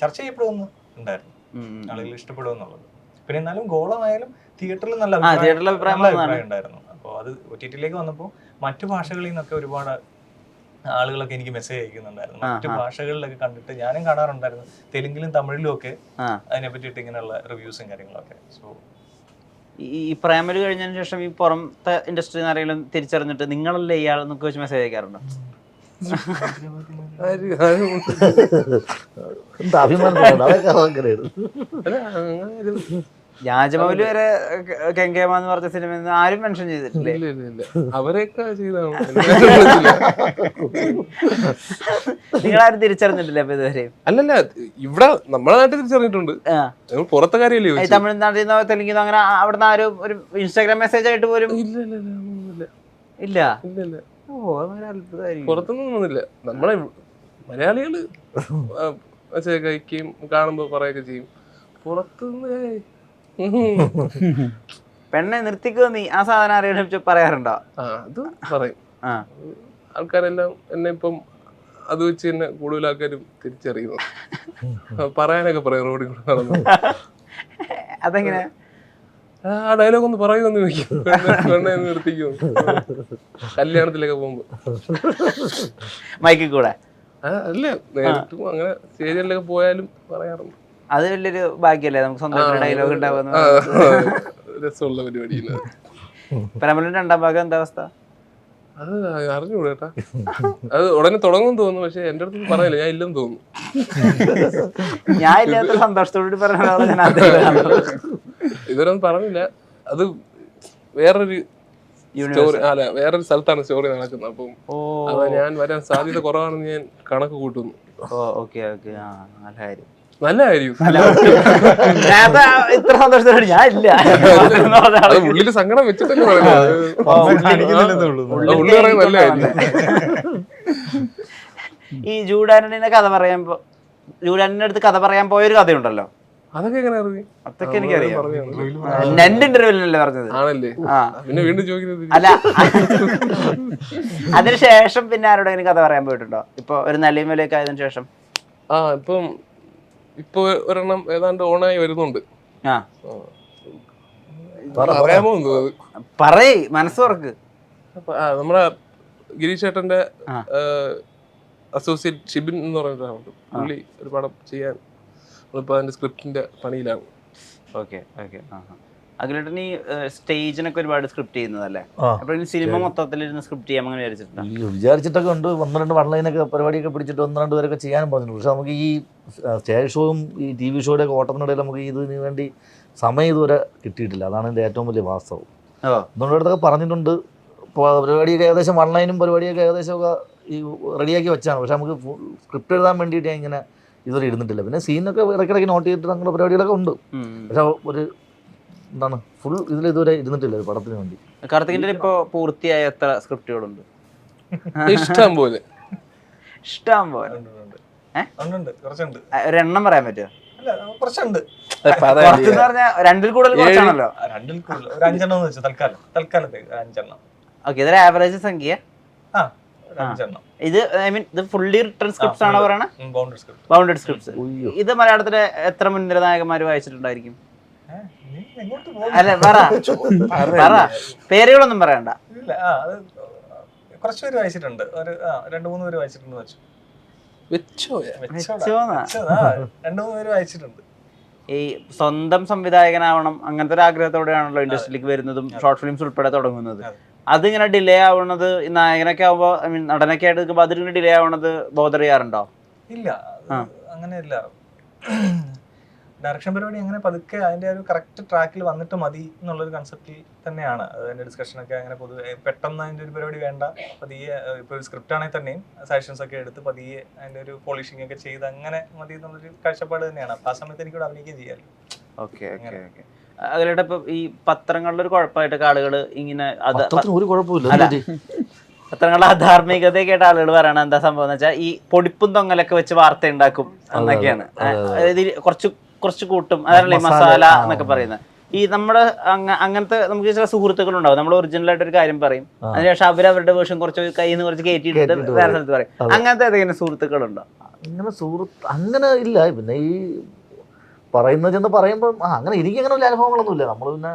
ചർച്ച ചെയ്യപ്പെടുമെന്ന് ഉണ്ടായിരുന്നു, ആളുകൾ ഇഷ്ടപ്പെടുമെന്നുള്ളത്. പിന്നെ എന്നാലും ഗോളമായാലും തിയേറ്ററിൽ നല്ല അഭിപ്രായം ഉണ്ടായിരുന്നു. അപ്പോൾ അത് OTT-യിലേക്ക് വന്നപ്പോൾ മറ്റു ഭാഷകളിൽ നിന്നൊക്കെ ഒരുപാട് ആളുകളൊക്കെ എനിക്ക് മെസ്സേജ് അയക്കുന്നുണ്ടായിരുന്നു. മറ്റു ഭാഷകളിലൊക്കെ കണ്ടിട്ട് ഞാനും കാണാറുണ്ടായിരുന്നു. തെലുങ്കിലും തമിഴിലും ഒക്കെ അതിനെ പറ്റിയിട്ട് ഇങ്ങനെയുള്ള റിവ്യൂസും കാര്യങ്ങളൊക്കെ. സോ ഈ പ്രേമല് കഴിഞ്ഞതിന് ശേഷം ഈ പുറത്തെ ഇൻഡസ്ട്രി ആരെങ്കിലും തിരിച്ചറിഞ്ഞിട്ട് നിങ്ങളല്ലേ ഇയാളെന്നൊക്കെ വെച്ച് മെസ്സേജ് അയക്കാറുണ്ടോ? എന്താ അഭിമാനം? രാജമൗലി വരെ കെങ്കേമ എന്ന് പറഞ്ഞ സിനിമ ആരും മെൻഷൻ ചെയ്തിട്ടില്ലേ? അവരെയൊക്കെ ചെയ്താണ്. നിങ്ങളാരും തിരിച്ചറിഞ്ഞിട്ടില്ല അപ്പൊ ഇതുവരെ? അല്ലല്ല, ഇവിടെ നമ്മളെ നാട്ടിൽ തിരിച്ചറിഞ്ഞിട്ടുണ്ട്. പുറത്തെ കാര്യമല്ലേ? തമിഴ്നാട്ടിൽ നിന്നോ തെലുങ്കിന്നോ അങ്ങനെ അവിടുന്ന് ആരും ഒരു ഇൻസ്റ്റാഗ്രാം മെസ്സേജ് ആയിട്ട് പോലും ഇല്ല? ഓ, അതൊരു അത്ഭുതമായിരിക്കും. പുറത്തൊന്നും ഒന്നുമില്ല. നമ്മളെ മലയാളികള് കഴിക്കുകയും കാണുമ്പോ പറയൊക്കെ ചെയ്യും. പുറത്തുനിന്ന് പെണ്ണെ നിർത്തിക്കോ നീ, ആ സാധനം ആരെങ്കിലും പറയാറുണ്ടോ? അത് പറയും. ആൾക്കാരെല്ലാം എന്നെ ഇപ്പം അത് വെച്ച് തന്നെ കൂടുതൽ ആൾക്കാരും തിരിച്ചറിയുന്നു. പറയാനൊക്കെ പറയും റോഡിൽ കൂടെ നടന്നു. അതെങ്ങനെ ആ ഡയലോഗ് ഒന്ന് പറയുമെന്ന് ചോദിക്കും. പെണ്ണെ നിർത്തിക്കും കല്യാണത്തിലൊക്കെ പോകുമ്പോ. മൈക്കിൽ കൂടെ അല്ല, നേരിട്ടും അങ്ങനെ സ്റ്റേജിലൊക്കെ പോയാലും പറയാറുണ്ട്. അത് വലിയൊരു ഭാഗ്യല്ലേ നമുക്ക് സ്വന്തം ഡയലോഗ് ഉണ്ടാവുന്ന. രസമുള്ള പരിപാടിയില്ല. പ്രേമലിന്റെ 2ാം ഭാഗം എന്താ അവസ്ഥ? അത് അറിഞ്ഞൂടാ കേട്ടാ. അത് ഉടനെ തുടങ്ങും തോന്നുന്നു. പക്ഷെ എന്റെ അടുത്ത് പറയില്ല, ഞാൻ ഇല്ലെന്ന് തോന്നുന്നു. ഞാൻ ഇല്ലാത്ത സന്തോഷത്തോടുകൂടി പറഞ്ഞ ഇവരൊന്നും പറഞ്ഞില്ല. അത് വേറൊരു സ്റ്റോറി, അല്ല വേറൊരു സ്ഥലത്താണ് സ്റ്റോറി നടക്കുന്നത്. അപ്പം അതാ ഞാൻ വരാൻ സാധ്യത കുറവാണെന്ന് ഞാൻ കണക്ക് കൂട്ടുന്നു. ഓക്കെ ഓക്കെ, നല്ല കാര്യം. നല്ല കാര്യം. നേരത്തെ ഇത്ര സന്തോഷത്തോടെ ഞാൻ ഇല്ല അത് ഉള്ളില് സങ്കടം വെച്ചിട്ടല്ലേ പറയുന്നത്. ഉള്ളി പറയാൻ നല്ല കാര്യം. ഈ ജൂഡാനിനെ കഥ പറയുമ്പോ ജൂഡാനിന്റെ അടുത്ത് കഥ പറയാൻ പോയൊരു കഥയുണ്ടല്ലോ, അതൊക്കെ എങ്ങനെ അറിയാം? അതൊക്കെ എനിക്കറിയാം. രണ്ട് ഇന്റർവ്യൂലല്ലേ പറഞ്ഞത്? ആണല്ലേ? പിന്നെ വീണ്ടും ചോദിക്കുന്നത് അല്ല, അതിനുശേഷം പിന്നെ ആരോടെങ്കിലും കഥ പറയാൻ പോയിട്ടുണ്ടോ? ഇപ്പൊ ഒരു നിലയും വിലയൊക്കെ ആയതിനു ശേഷം? ഇപ്പൊ ഒരെണ്ണം ഏതാണ്ട് ഓണായി വരുന്നുണ്ട്. ആ പറയാമോ തോന്നുന്നത്? പറയ്, മനസ്സ് തുറക്ക്. നമ്മളെ ഗിരീഷ് ചേട്ടന്റെ അസോസിയേറ്റ് ഷിബിൻ എന്ന് പറഞ്ഞിട്ടുണ്ട്. പുള്ളി ഒരു പടം ചെയ്യാൻ നമ്മളിപ്പോ അതിന്റെ സ്ക്രിപ്റ്റിന്റെ പണിയിലാണ്. Okay okay. അഖിലേട്ടൻ ഈ സ്റ്റേജിനൊക്കെ ഒരുപാട് സ്ക്രിപ്റ്റ് ചെയ്യുന്നതല്ലേ? അപ്പൊ സിനിമ മൊത്തത്തിലിരുന്ന് സ്ക്രിപ്റ്റ് ചെയ്യാൻ അങ്ങനെ വിചാരിച്ചിട്ടുണ്ടോ? വിചാരിച്ചിട്ടൊക്കെ ഉണ്ട്. 1-2 വൺലൈനൊക്കെ പരിപാടിയൊക്കെ പിടിച്ചിട്ട് 1-2 പേരൊക്കെ ചെയ്യാനും പറഞ്ഞിട്ടുണ്ട്. പക്ഷെ നമുക്ക് ഈ സ്റ്റേജ് ഷോയും ഈ TV ഷോയുടെ ഒക്കെ ഓട്ടത്തിനിടയിൽ നമുക്ക് ഇതിന് വേണ്ടി സമയം ഇതുവരെ കിട്ടിയിട്ടില്ല. അതാണ് എൻ്റെ ഏറ്റവും വലിയ വാസ്തവം. നമ്മുടെ അടുത്തൊക്കെ പറഞ്ഞിട്ടുണ്ട്. പരിപാടിയൊക്കെ ഏകദേശം വൺലൈനും പരിപാടിയൊക്കെ ഏകദേശമൊക്കെ ഈ റെഡിയാക്കി വെച്ചാണ്. പക്ഷെ നമുക്ക് സ്ക്രിപ്റ്റ് എഴുതാൻ വേണ്ടിയിട്ട് ഞാൻ ഇങ്ങനെ ഇതുവരെ ഇരുന്നിട്ടില്ല. പിന്നെ സീനൊക്കെ ഇടയ്ക്കിടയ്ക്ക് നോട്ട് ചെയ്തിട്ട് അങ്ങനെ പരിപാടികളൊക്കെ ഉണ്ട്. പക്ഷെ ഒരു എന്താണ് ഫുൾ ഇതിൽ ഇതുവരെ ഇരുന്നിട്ടില്ല ഒരു പടത്തിന് വേണ്ടി. കാർത്തികിന്റെ ഇപ്പൊ പൂർത്തിയായ എത്ര സ്ക്രിപ്റ്റുകളുണ്ട്? ഇഷ്ടം പോലെ. ഇഷ്ടം പോലെ. ഒരെണ്ണം പറയാൻ പറ്റുമോ? കുറച്ചുണ്ട്. പറഞ്ഞാൽ 2-ൽ കൂടുതൽ കുറച്ചാണല്ലോ. 2-ൽ കൂടുതൽ ഒരു 5 എണ്ണം വെച്ചു തൽക്കാലത്തേക്ക് 5 എണ്ണം. ഓക്കെ, ഇതൊരു ആവറേജ് സംഖ്യ. 5 എണ്ണം. ഇത് ഐ മീൻ ഇത് ഫുള്ളി റിട്ടൺ സ്ക്രിപ്റ്റ്സ് ആണോ പറയണേ? Bounded scripts. ഇത് മലയാളത്തിലെ എത്ര മുൻനിര നായകന്മാര് വായിച്ചിട്ടുണ്ടായിരിക്കും? അല്ല, പറ പേരുകളൊന്നും പറയണ്ട. ഇല്ല, അത് കുറച്ചുപേര് വായിച്ചിട്ടുണ്ട്. ഒരു 2-3 പേര് വായിച്ചിട്ടുണ്ട് വെച്ചു. 2-3 പേര് വായിച്ചിട്ടുണ്ട്. ഈ സ്വന്തം സംവിധായകനാവണം അങ്ങനത്തെ ഒരു ആഗ്രഹത്തോടെയാണല്ലോ ഇൻഡസ്ട്രിയിലേക്ക് വരുന്നതും ഷോർട്ട് ഫിലിംസ് ഉൾപ്പെടെ തുടങ്ങുന്നത്. അതിങ്ങനെ ഡിലേ ആവുന്നത് നടനൊക്കെ ആവുമ്പോ ഐ മീൻ നടനൊക്കെ ആയിട്ട് എടുക്കുമ്പോൾ അതിങ്ങനെ ഡിലേ ആവുന്നത് ബോധർ ചെയ്യാറുണ്ടോ? ഇല്ല, അങ്ങനെയല്ല. ഡയറക്ഷൻ പരിപാടി അങ്ങനെ പതുക്കെ അതിന്റെ ഒരു കറക്റ്റ് ട്രാക്കിൽ വന്നിട്ട് മതി എന്നുള്ളൊരു കൺസെപ്റ്റിൽ തന്നെയാണ് അതിന്റെ ഡിസ്കഷനൊക്കെ. അങ്ങനെ പൊതുവെ പെട്ടെന്ന് അതിന്റെ ഒരു പരിപാടി വേണ്ട, പതിയെ ഇപ്പൊ ഒരു സ്ക്രിപ്റ്റ് ആണെങ്കിൽ തന്നെയും സജഷൻസ് ഒക്കെ എടുത്ത് പതിയെ അതിന്റെ ഒരു പോളിഷിംഗ് ഒക്കെ ചെയ്ത് അങ്ങനെ മതി എന്നുള്ളൊരു കാഴ്ചപ്പാട് തന്നെയാണ്. അപ്പൊ ആ സമയത്ത് എനിക്കിവിടെ അഭിനയിക്കുകയും ചെയ്യാമല്ലോ. Okay okay okay. അതിലൂടെ ഇപ്പൊ ഈ പത്രങ്ങളുടെ ഒരു കുഴപ്പമായിട്ടൊക്കെ ആളുകൾ ഇങ്ങനെ ഒരു കുഴപ്പമില്ല. പത്രങ്ങളുടെ അധാർമികതയൊക്കെ ആയിട്ട് ആളുകൾ പറയണ എന്താ സംഭവം എന്ന് വെച്ചാൽ ഈ പൊടിപ്പും തൊങ്ങലൊക്കെ വെച്ച് വാർത്ത ഉണ്ടാക്കും എന്നൊക്കെയാണ്. അതായത് കുറച്ച് കൂട്ടും, അതല്ലേ മസാല എന്നൊക്കെ പറയുന്നത്. ഈ നമ്മുടെ അങ്ങനത്തെ നമുക്ക് ചില സുഹൃത്തുക്കളുണ്ടാവും. നമ്മൾ ഒറിജിനൽ ആയിട്ട് ഒരു കാര്യം പറയും, അതിനുശേഷം അവരവരുടെ വേർഷൻ കുറച്ച് കയ്യിൽ നിന്ന് കുറച്ച് കയറ്റിയിട്ട് വേറെ സ്ഥലത്ത് പറയും. അങ്ങനത്തെ ഏതെങ്കിലും സുഹൃത്തുക്കളുണ്ടോ? അങ്ങനെ ഇല്ല. പിന്നെ ഈ പറയുന്നത് ചെന്ന് പറയുമ്പോൾ അങ്ങനെ എനിക്കങ്ങനെ വലിയ അനുഭവങ്ങളൊന്നുമില്ല. നമ്മൾ പിന്നെ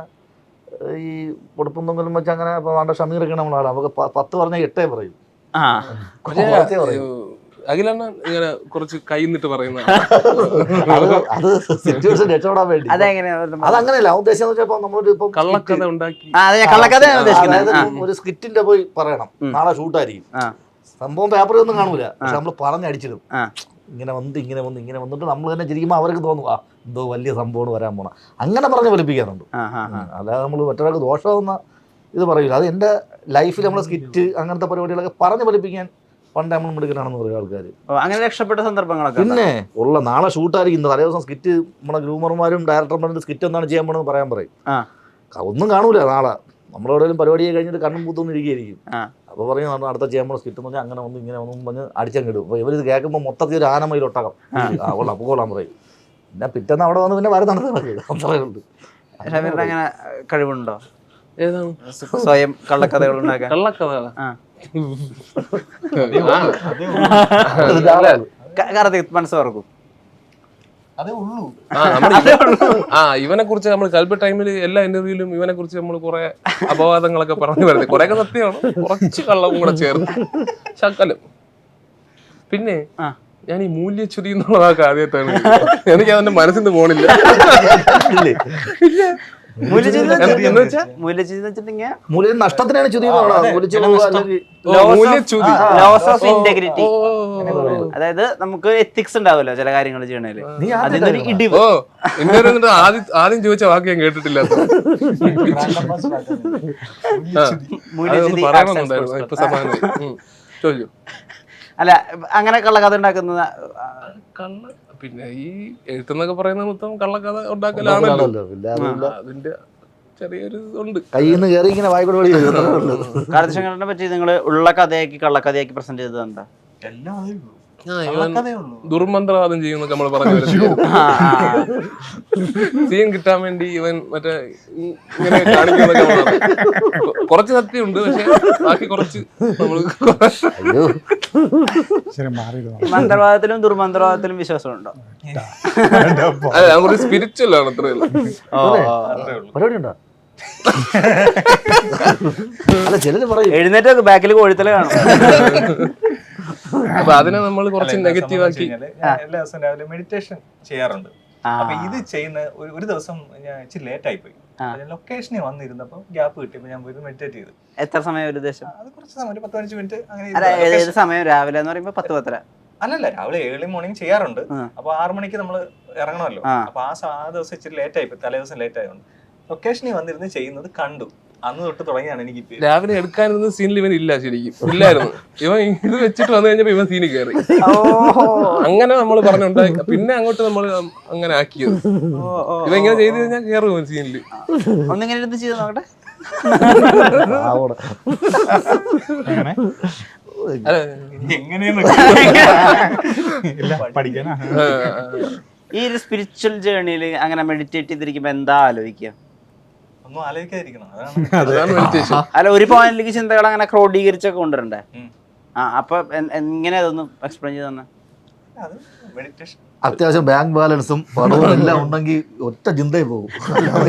ഈ പൊടുപ്പും തൊങ്ങലും വെച്ച് അങ്ങനെ ഇപ്പോൾ ഷമീറൊക്കെ നമ്മളാണ്. നമുക്ക് 10 പറഞ്ഞാൽ 8 പറയും. അഖിലെണ്ണ ഇങ്ങനെ കുറച്ച് കൈന്നിട്ട് പറയുന്ന അത് സിറ്റുവേഷൻ രക്ഷപ്പെടാൻ വേണ്ടി. അതങ്ങനെയല്ല ഉദ്ദേശം എന്ന് വെച്ചാൽ നമ്മളൊരു കള്ളക്കഥ ഉണ്ടാക്കി ഒരു സ്കിറ്റിന്റെ പോയി പറയണം, നാളെ ഷൂട്ടായിരിക്കും, സംഭവം പേപ്പറിൽ ഒന്നും കാണൂല, പക്ഷെ നമ്മൾ പറഞ്ഞടിച്ചിടും. ഇങ്ങനെ വന്നിട്ട് നമ്മൾ തന്നെ ചിരിക്കുമ്പോൾ അവർക്ക് തോന്നും എന്തോ വലിയ സംഭവമാണ് വരാൻ പോണ, അങ്ങനെ പറഞ്ഞ് ഫലിപ്പിക്കാറുണ്ട്. അല്ലാതെ നമ്മൾ മറ്റൊരാൾക്ക് ദോഷമാവുന്ന ഇത് പറയില്ല. അത് എൻ്റെ ലൈഫിൽ നമ്മളെ സ്കിറ്റ് അങ്ങനത്തെ പരിപാടികളൊക്കെ പറഞ്ഞ് ഫലിപ്പിക്കാൻ പണ്ട് നമ്മൾ മിടുക്കനാണെന്ന് പറയും ആൾക്കാർ. അങ്ങനെ രക്ഷപ്പെട്ട സന്ദർഭങ്ങളൊക്കെ പിന്നെ ഉള്ള നാളെ ഷൂട്ടായിരിക്കും, തലേ ദിവസം സ്കിറ്റ് നമ്മുടെ ഗ്രൂമർമാരും ഡയറക്ടർമാരും സ്കിറ്റ് എന്താണ് ചെയ്യാൻ പോണെന്ന് പറയാൻ പറയും. ഒന്നും കാണൂല. നാളെ നമ്മളെവിടെയും പരിപാടിയെ കഴിഞ്ഞിട്ട് കണ്ണും പൂത്തൊന്നും ഇരിക്കുകയായിരിക്കും. അപ്പോൾ പറയും അടുത്ത ചെയ്യാൻ പോണ സ്കിറ്റ് എന്ന് പറഞ്ഞാൽ അങ്ങനെ വന്നു ഇങ്ങനെ വന്നു പറഞ്ഞ് അടിച്ചങ്ങിടും. അപ്പോൾ ഇവരിത് കേൾക്കുമ്പോൾ മൊത്തത്തിൽ ഒരു ആനമയിൽ ഒട്ടകം കൊള്ളാം അപ്പോൾ കൊള്ളാൻ പറയും. പിന്നെ പിറ്റേന്ന് അവിടെ വന്ന് പിന്നെ വരെ നടത്തുന്നത് അത്രയുണ്ട്. അങ്ങനെ കഴിവുണ്ടോ? സ്വയം കള്ളക്കഥകൾ ഉണ്ടാക്കാൻ? കള്ളക്കഥ മനസ്സ് തുറക്കും. ഇവനെ കുറിച്ച് നമ്മൾ കൽബ് ടൈമിൽ എല്ലാ ഇന്റർവ്യൂലും ഇവനെ കുറിച്ച് നമ്മൾ കുറെ അപവാദങ്ങളൊക്കെ പറഞ്ഞു വരുന്നത്. കുറെയൊക്കെ സത്യമാണ്, കുറച്ച് കള്ളവും കൂടെ ചേർത്ത് ശകലം. പിന്നെ ഞാൻ ഈ മൂല്യച്യുതി എന്നുള്ളതൊക്കെ ആദ്യമായിട്ടാണ്, എനിക്ക് അതിന്റെ മനസ്സിൽ നിന്ന് പോണില്ല. നഷ്ടത്തിനാണ് ലോസ് ഓഫ് ഇന്റഗ്രിറ്റി. അതായത് നമുക്ക് എത്തിക്സ് ഉണ്ടാവുമല്ലോ ചില കാര്യങ്ങൾ ചെയ്യണേല്, അതിനൊരു ഇടിവ്. ആദ്യം ചോദിച്ച വാക്ക് ഞാൻ കേട്ടിട്ടില്ല. അല്ല അങ്ങനെ കള്ളക്കഥ ഉണ്ടാക്കുന്ന പിന്നെ ഈ എഴുത്തെന്നൊക്കെ പറയുന്നത് മൊത്തം കള്ളക്കഥ ഉണ്ടാക്കലാണല്ലോ. ആണല്ലോ. ഇല്ല, അതുമില്ല. അതിന്റെ ചെറിയൊരു ഉണ്ട്. കയ്യിൽ നിന്ന് കയറി ഇങ്ങനെ വായ്പ വഴി വരും. അത്രേ ഉള്ളൂ. കാർത്തികശങ്കറിനെ പറ്റി നിങ്ങൾ ഉള്ള കഥയാക്കി കള്ളക്കഥയാക്കി പ്രസന്റ് ചെയ്തത് എന്താ? എല്ലാം അതേ ഉള്ളൂ. ഇവൻ കള്ളക്കഥയേ ഉള്ളൂ. ദുർമന്ത്രവാദം ചെയ്യുന്നൊക്കെ നമ്മൾ പറഞ്ഞു വരുന്നത്. സീൻ കിട്ടാൻ വേണ്ടി ഇവൻ മറ്റേ ഇങ്ങനെ കാണിക്കുന്നൊക്കെ കുറച്ച് സത്യമുണ്ട്, പക്ഷെ ബാക്കി കുറച്ച് നമ്മള് അയ്യോ, ശരി മാറി മന്ത്രവാദത്തിലും ദുർമന്ത്രവാദത്തിലും വിശ്വാസമുണ്ടോ? അല്ല, ഞാൻ കുറച്ച് സ്പിരിച്വൽ ആണ്, അത്രയല്ല. അത്രേ ഉള്ളൂ. പരിപാടി ഉണ്ടോ? അല്ല, ചിലര് പറയും എഴുന്നേറ്റ് ബാക്കിൽ കോഴിത്തല കാണും. അപ്പൊ അതിനെ നമ്മൾ കുറച്ച് അല്ല, നെഗറ്റീവ് ആക്കി. ഞാൻ എല്ലാ ദിവസവും രാവിലെ മെഡിറ്റേഷൻ ചെയ്യാറുണ്ട്. അപ്പൊ ഇത് ചെയ്യുന്ന ഒരു ദിവസം ഞാൻ ഇച്ചിരി ലേറ്റ് ആയി പോയി. ഞാൻ ലൊക്കേഷനിൽ വന്നിരുന്നപ്പോ ഗ്യാപ്പ് കിട്ടിയപ്പോ ഞാൻ പോയി മെഡിറ്റേറ്റ് ചെയ്തു. എത്ര സമയം ഒരു ദിവസം? അത് കുറച്ച് സമയം, ഒരു 10-15 മിനിറ്റ് അങ്ങനെ അല്ല, ഇരുന്ന് ഏത് സമയം? രാവിലെ എന്ന് പറയുമ്പോ 10-10. അല്ലല്ല, രാവിലെ ഏർലി മോർണിംഗ് ചെയ്യാറുണ്ട്. അപ്പൊ 6 മണിക്ക് നമ്മൾ ഇറങ്ങണമല്ലോ. അപ്പൊ ആ ദിവസം ഇച്ചിരി ലേറ്റ് ആയി പോയി, തലേ ദിവസം ലേറ്റ് ആയതുകൊണ്ട് ലൊക്കേഷനിൽ വന്നിരുന്ന് ചെയ്യുന്നത് കണ്ടു. അന്ന് തൊട്ട് തുടങ്ങിയാണ് എനിക്ക് രാവിലെ എടുക്കാനൊന്നും സീനിൽ ഇവൻ ഇല്ല, ശരിക്കും ഇല്ലായിരുന്നു. ഇവൻ ഇത് വെച്ചിട്ട് വന്നു കഴിഞ്ഞപ്പോ ഇവൻ സീനിൽ കയറി. അങ്ങനെ നമ്മൾ പറഞ്ഞുണ്ടായി. പിന്നെ അങ്ങോട്ട് നമ്മൾ അങ്ങനെ ആക്കിയത്. ഇവ ഇങ്ങനെ ചെയ്ത് കഴിഞ്ഞാൽ കയറും ഇവൻ സീനില്. ഒന്നിങ്ങനെ ഇരുന്ന് ചെയ്ത് നോക്കട്ടെ. പഠിക്കാനാ. ഈ ഒരു സ്പിരിച്വൽ ജേർണിയിൽ അങ്ങനെ മെഡിറ്റേറ്റ് ചെയ്തിരിക്കുമ്പോ എന്താ ആലോചിക്കുക? ഒന്നും ആലോചിക്കാതിരിക്കണം, അതാണ് മെഡിറ്റേഷൻ. അല്ല, ഒരു പോയിന്റിലേക്ക് ചിന്തകൾ അങ്ങനെ ക്രോഡീകരിച്ചൊക്കെ കൊണ്ടുവരണ്ടേ? അപ്പൊ എങ്ങനെ അതൊന്ന് എക്സ്പ്ലെയിൻ ചെയ്ത് തന്നെ? അത് മെഡിറ്റേഷൻ. അത്യാവശ്യം ബാങ്ക് ബാലൻസും പണവും എല്ലാം ഉണ്ടെങ്കിൽ ഒറ്റ ചിന്തയിൽ പോകും.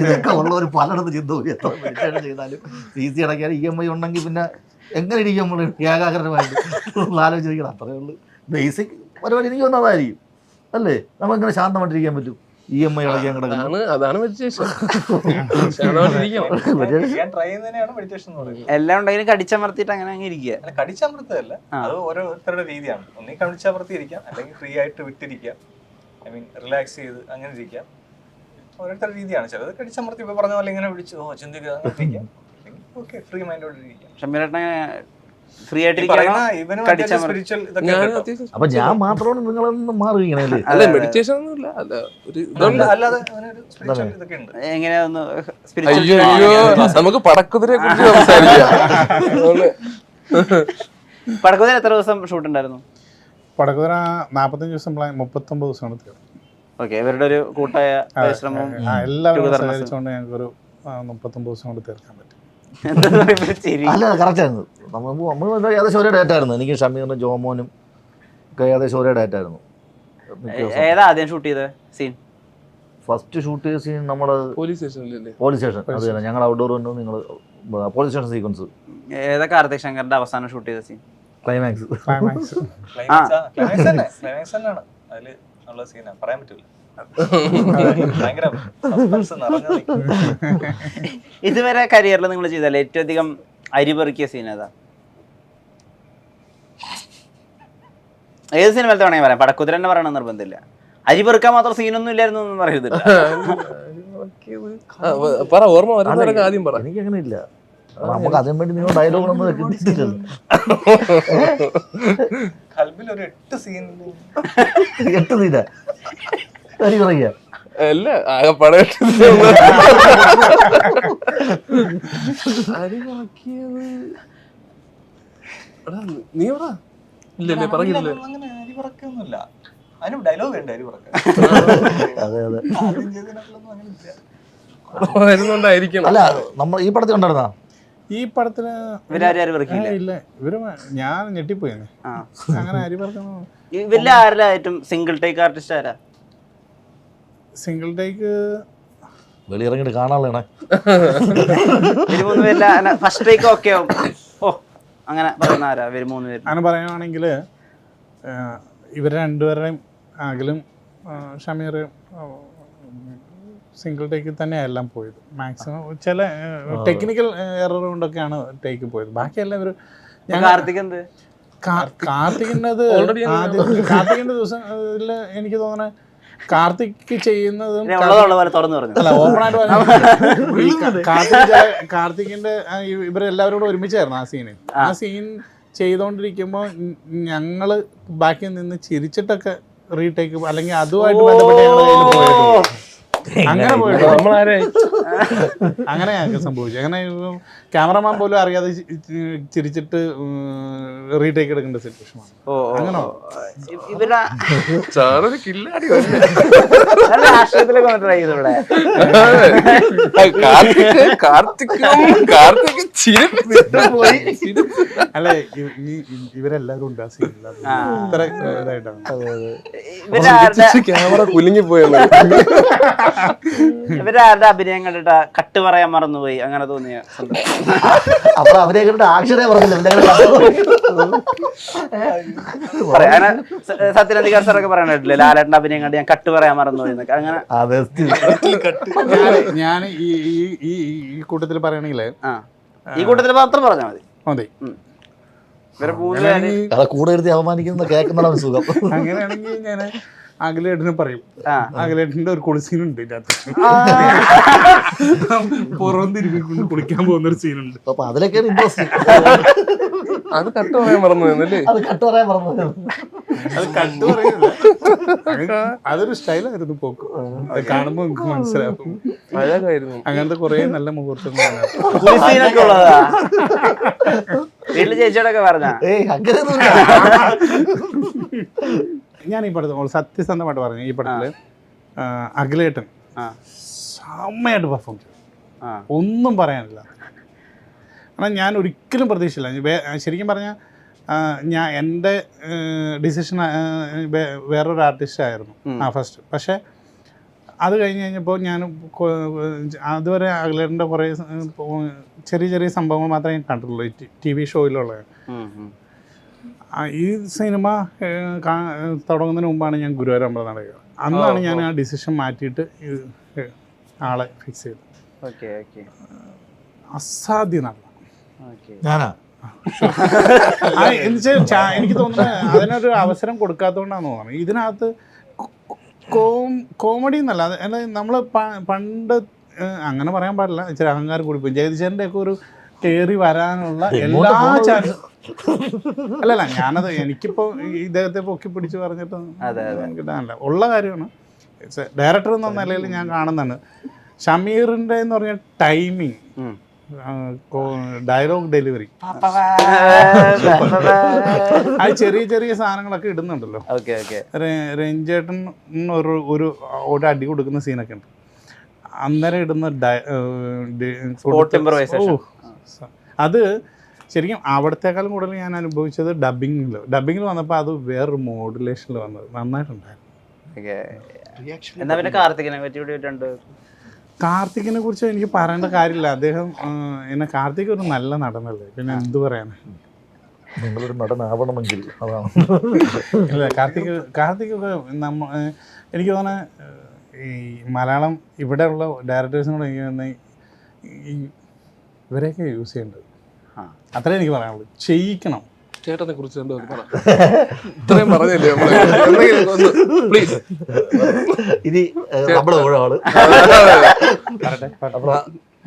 ഇതൊക്കെ ഉള്ളവർ പലയിടത്ത് ചിന്ത പോയി എത്ര മെഡിറ്റേഷൻ ചെയ്താലും ഈസി അടയ്ക്കാൻ EMI ഉണ്ടെങ്കിൽ പിന്നെ എങ്ങനെ ഇരിക്കും നമ്മൾ ഏകാഗ്രമായിട്ട് ആലോചിച്ചിരിക്കണം. അത്രയേ ഉള്ളൂ. ബേസിക് പരിപാടി എനിക്ക് വന്നതായിരിക്കും അല്ലേ? നമുക്കിങ്ങനെ ശാന്തമായിട്ടിരിക്കാൻ പറ്റും. EMI അടയ്ക്കാൻ കിടക്കുന്നു. അതാണ് മെഡിറ്റേഷൻ. ട്രൈ ചെയ്യുന്നതിനാണ് മെഡിറ്റേഷൻ എന്ന് പറയുന്നത്. എല്ലാം ഉണ്ടെങ്കിലും കടിച്ചമർത്തിയിട്ട് അങ്ങനെ അങ്ങ് ഇരിക്കുക. അല്ല, കടിച്ചമർത്തല്ല, അത് ഓരോരുത്തരുടെ രീതിയാണ്. ഒന്നീ കടിച്ചമർത്തി ഇരിക്കാം, അല്ലെങ്കിൽ ഫ്രീ ആയിട്ട് വിട്ടിരിക്കാം. ഐ മീൻ റിലാക്സ് ചെയ്ത് അങ്ങനെ ഇരിക്കാം. ഓരോരുത്തരുടെ രീതിയാണ്. ചിലത് കടിച്ചമർത്തി ഇപ്പൊ പറഞ്ഞ പോലെ ഇങ്ങനെ വിളിച്ചു ചിന്തിക്കുക, അങ്ങനെ ഇരിക്കാം. ഓക്കെ, ഫ്രീ മൈൻഡോട് ഇരിക്കാം. ഷമീറേട്ടനെ ഫ്രീ ആയിട്ടിരിക്കണം. അപ്പൊ ഞാൻ മാത്രമാണ് നിങ്ങളൊന്നും മാറുകയാണല്ലേ? അല്ല, മെഡിറ്റേഷൻ ഒന്നുമില്ല. അല്ല, ഒരു ഇതുണ്ട്. അല്ലാതെ ഇതൊക്കെ ഉണ്ട്. എങ്ങനെയാ ഒന്ന് അയ്യോ, നമുക്ക് പടക്കുതിരെ കുറിച്ച് സംസാരിക്കാം. പടക്കുതിര എത്ര ദിവസം ഷൂട്ട് ഉണ്ടായിരുന്നു? പടക്കുതിര 45 ദിവസം പ്ലാൻ, 39 ദിവസമാണ് തീർന്നത്. ഓക്കെ, ഇവരുടെ ഒരു കൂട്ടായ പരിശ്രമം എല്ലാവരും സഹകരിച്ചുകൊണ്ട് ഞങ്ങൾക്കൊരു 39 ദിവസം കൊണ്ട് തീർക്കാൻ പറ്റും. അല്ല, കറക്റ്റായിരുന്നു. നമ്മൾ ഏകദേശം ഒരേ ഡേറ്റ് ആയിരുന്നു. എനിക്ക് ഷമീറിനും ജോമോനും ഒക്കെ ഏകദേശം ഒരേ ഡേറ്റ് ആയിരുന്നു. ഏതാ ആദ്യം ഷൂട്ട് ചെയ്ത സീൻ? ഫസ്റ്റ് ഷൂട്ട് ചെയ്ത സീൻ നമ്മുടെ പോലീസ് സ്റ്റേഷനിലല്ലേ? Police station. അത് തന്നെ, ഞങ്ങൾ ഔട്ട്ഡോർ വന്നു. നിങ്ങൾ പോലീസ് സ്റ്റേഷൻ സീക്വൻസ്. ഏതാ കാർത്തിക് ശങ്കറിന്റെ അവസാനം ഷൂട്ട് ചെയ്ത സീൻ? ക്ലൈമാക്സ്. ക്ലൈമാക്സ് തന്നെയാണ് അതില് ഉള്ള സീനാ, പറയാൻ പറ്റില്ല. ഭയങ്കര സസ്പെൻസ് നിറഞ്ഞ. ഇതുവരെ കരിയറിൽ നിങ്ങൾ ചെയ്താൽ ഏറ്റവും അധികം അരിപെറുക്കിയ സീൻ ഏതാ? ഏത് സിനിമയിലത്തെ വേണമെങ്കിൽ പറയാം, പടക്കുതിര തന്നെ പറയണം നിർബന്ധമില്ല. അരിപെറുക്കാൻ മാത്രം സീനൊന്നും ഇല്ലായിരുന്നു എന്ന് പറയുന്നില്ല. ഓർമ്മ വരുന്നവരൊക്കെ ആദ്യം പറ. എനിക്ക് അങ്ങനെ ഇല്ല. നമുക്ക് അതിനു വേണ്ടി നിങ്ങൾ ഡയലോഗൊന്നും കിട്ടിയിട്ടില്ലല്ലോ. കൽബിൽ ഒരു 8 സീൻ 8 സീനാ അരി പറയാ. അല്ല, ആകെ പടം നീ പറ. ഇല്ലല്ലേ, പറഞ്ഞില്ലേ? അങ്ങനെ അരി പറക്കൊന്നുമില്ല. അതിന് ഡയലോഗ് ഉണ്ട്, അരി പറക്കാൻ. അതെ അതെ. വരുന്നുണ്ടായിരിക്കണം. അല്ല, നമ്മൾ ഈ പടത്തിൽ ഉണ്ടായിരുന്നാ? ഈ പടത്തിന് ഇല്ല, ഇവര് ഞാൻ ഞെട്ടിപ്പോയി. അങ്ങനെ അരി പറക്കണം. ഇവരിൽ ആരുടെ ഏറ്റവും സിംഗിൾ ടേക്ക് ആർട്ടിസ്റ്റ് ആരാ? സിംഗിൾ ടേക്ക് വെളിയിറങ്ങിട്ട് കാണാനുള്ളതാണ്. ഫസ്റ്റ് ടേക്ക് ഓക്കെ ആവും. ഓ, അങ്ങനെ പറയുന്ന ആരാ? ഇവര് 3 പേര് അങ്ങനെ പറയുകയാണെങ്കിൽ ഇവർ രണ്ടുപേരുടെയും അഖിലും ഷമീർ സിംഗിൾ ടേക്കിൽ തന്നെയാണ് എല്ലാം പോയത്. മാക്സിമം ചില ടെക്നിക്കൽ എറർ കൊണ്ടൊക്കെയാണ് ടേക്ക് പോയത്. ബാക്കിയെല്ലാം ഇവർ കാർത്തികിൻ്റെ കാർത്തികിൻ്റെ ദിവസം എനിക്ക് തോന്നുന്നത് കാർത്തിക് ചെയ്യുന്നതും അല്ല, ഓപ്പണായിട്ട് കാർത്തികിന്റെ ഇവരെല്ലാവരും കൂടെ ഒരുമിച്ചായിരുന്നു ആ സീന്. ആ സീൻ ചെയ്തോണ്ടിരിക്കുമ്പോൾ ഞങ്ങള് ബാക്കി നിന്ന് ചിരിച്ചിട്ടൊക്കെ റീടേക്ക് അല്ലെങ്കിൽ അതുമായിട്ട് ബന്ധപ്പെട്ട് ഞങ്ങളുടെ കയ്യിൽ പോയിട്ടുള്ളൂ. അങ്ങനെ പോയിട്ട് നമ്മളാരെ അങ്ങനെ ഞങ്ങൾക്ക് സംഭവിച്ചു. അങ്ങനെ ക്യാമറമാൻ പോലും അറിയാതെ ചിരിച്ചിട്ട് റീടേക്ക് എടുക്കേണ്ട സിറ്റുവേഷനാണ്. അങ്ങനെ ഇവരാ സാറൊരു കില്ലാടി ആശ്രയത്തിലൊക്കെ വന്ന് ട്രൈ ചെയ്തു ഇവിടെ. കാർത്തിക് അല്ല ഇവരെല്ലാരും ഉണ്ട് ആ സീനിൽ. ഇത്ര ഇതായിട്ടാണ്. ക്യാമറ കുലുങ്ങി പോയത്. ഇവരാരുടെ അഭിനയം കണ്ടിട്ട് കട്ട് പറയാൻ മറന്നുപോയി അങ്ങനെ തോന്നിയ അപ്പൊ അവരെ കണ്ടിട്ട് ആക്ഷനെ പറഞ്ഞില്ല. അങ്ങനെ സത്യനന്ദിക്കാർ സാറൊക്കെ പറയണില്ലേ ലാലേട്ടന്റെ അഭിനയം കണ്ട് ഞാൻ കട്ട് പറയാൻ മറന്നുപോയി എന്നൊക്കെ. അങ്ങനെ ഞാൻ ഈ കൂട്ടത്തിൽ പറയണെങ്കില് ഈ കൂട്ടത്തിൽ മാത്രം പറഞ്ഞാൽ മതി. മതി. ഇവരെ മൂന്ന് കൂടെ എടുത്ത് അവമാനിക്കുന്ന കേൾക്കുന്നതാണ് സുഖം. അങ്ങനെയാണെങ്കിൽ ഞാൻ അഖിലേട്ടന് പറയും. അഖിലേട്ടന്റെ ഒരു കുളിസീനുണ്ട് ഇതിനകത്ത്. പുറം തിരുമ്മിക്കൊണ്ട് കുളിക്കാൻ പോകുന്ന ഒരു സീനുണ്ട്. അപ്പൊ അതിലൊക്കെയാണ് ഇൻട്രസ്റ്റ്. അത് കട്ട് പറയാൻ മറന്നു എന്നല്ലേ? അത് കട്ട് പറയാൻ പറഞ്ഞു. അത് കട്ട് പറയുന്നില്ല, അതൊരു സ്റ്റൈലായിരുന്നു പോക്ക്. അത് കാണുമ്പോ നമുക്ക് മനസ്സിലാവും. അഴകായിരുന്നു. അങ്ങനത്തെ കുറെ നല്ല മുഹൂർത്തങ്ങൾ കുളിസീനൊക്കെ ഉള്ളതാ. വീട്ടില് ചേച്ചിയോടൊക്കെ പറഞ്ഞ ഏയ് അങ്ങനെയൊന്നുമില്ല. ഞാൻ ഈ പടത്തിൽ സത്യസന്ധമായിട്ട് പറഞ്ഞു, ഈ പടത്തില് അഖിലേട്ടൻ സെമ്മയായിട്ട് പെർഫോം ചെയ്തു. ഒന്നും പറയാനില്ല. കാരണം ഞാൻ ഒരിക്കലും പ്രതീക്ഷയില്ല. ശരിക്കും പറഞ്ഞാൽ ഞാൻ എൻ്റെ ഡിസിഷൻ വേറൊരു ആർട്ടിസ്റ്റ് ആയിരുന്നു ഫസ്റ്റ്. പക്ഷേ അത് കഴിഞ്ഞ് കഴിഞ്ഞപ്പോൾ ഞാൻ അതുവരെ അഖിലേട്ടൻ്റെ കുറേ ചെറിയ ചെറിയ സംഭവങ്ങൾ മാത്രമേ ഞാൻ കണ്ടിട്ടുള്ളൂ TV ഷോയിലുള്ള. ഈ സിനിമ തുടങ്ങുന്നതിന് മുമ്പാണ് ഞാൻ ഗുരുവായൂർ അമ്പലം നടക്കുക. അന്നാണ് ഞാൻ ആ ഡിസിഷൻ മാറ്റിയിട്ട് ആളെ ഫിക്സ് ചെയ്തത്. അസാധ്യ നല്ല ഞാനാ എനിക്ക് തോന്നുന്നത് അതിനൊരു അവസരം കൊടുക്കാത്തതുകൊണ്ടാണ് തോന്നുന്നത്. ഇതിനകത്ത് കോമഡി എന്നല്ല, അതായത് നമ്മൾ പണ്ട് അങ്ങനെ പറയാൻ പാടില്ല, ഇച്ചിരി അഹങ്കാരം കൂടി പോയി. ജഗദീശന്റെ ഒക്കെ ഒരു കയറി വരാനുള്ള എല്ലാ ചാൻസും അല്ലല്ല, ഞാനത് എനിക്കിപ്പോ ഇദ്ദേഹത്തെ പൊക്കി പിടിച്ച് പറഞ്ഞിട്ട് കിട്ടാനല്ല, ഉള്ള കാര്യമാണ്. ഡയറക്ടർ എന്ന നിലയിൽ ഞാൻ കാണുന്നതാണ് ഷമീറിന്റെ എന്ന് പറഞ്ഞ ടൈമിങ്, ഡയലോഗ് ഡെലിവറി, അത് ചെറിയ ചെറിയ സാധനങ്ങളൊക്കെ ഇടുന്നുണ്ടല്ലോ. രഞ്ജേട്ടൻ ഒരു അടി കൊടുക്കുന്ന സീനൊക്കെ ഉണ്ട്, അന്നേരം ഇടുന്ന അത് ശരിക്കും അവിടത്തേക്കാളും കൂടുതൽ ഞാൻ അനുഭവിച്ചത് ഡബിങ്ങിൽ വന്നപ്പോൾ അത് വേറൊരു മോഡുലേഷനിൽ വന്നത് നന്നായിട്ടുണ്ടായിരുന്നു. കാർത്തികിനെ കുറിച്ച് എനിക്ക് പറയേണ്ട കാര്യമില്ല. അദ്ദേഹം കാർത്തിക് ഒരു നല്ല നടനല്ലേ, പിന്നെ എന്ത് പറയാനാ. നിങ്ങളൊരു നടനാവണമെങ്കിൽ അതാണ്. ഇല്ല, കാർത്തിക് ഒക്കെ എനിക്ക് തോന്നുന്നത് ഈ മലയാളം ഇവിടെയുള്ള ഡയറക്ടേഴ്സിനോട് എനിക്ക് തോന്നുന്നത് ഇവരെയൊക്കെ യൂസ് ചെയ്യേണ്ടത്. അത്രേ എനിക്ക് പറയാനുള്ളൂ. ചെയ്യിക്കണം. ചേട്ടനെ കുറിച്ച് ഇത്രയും പറഞ്ഞല്ലേ പ്ലീസ്. ഇനി നമ്മുടെ ആള്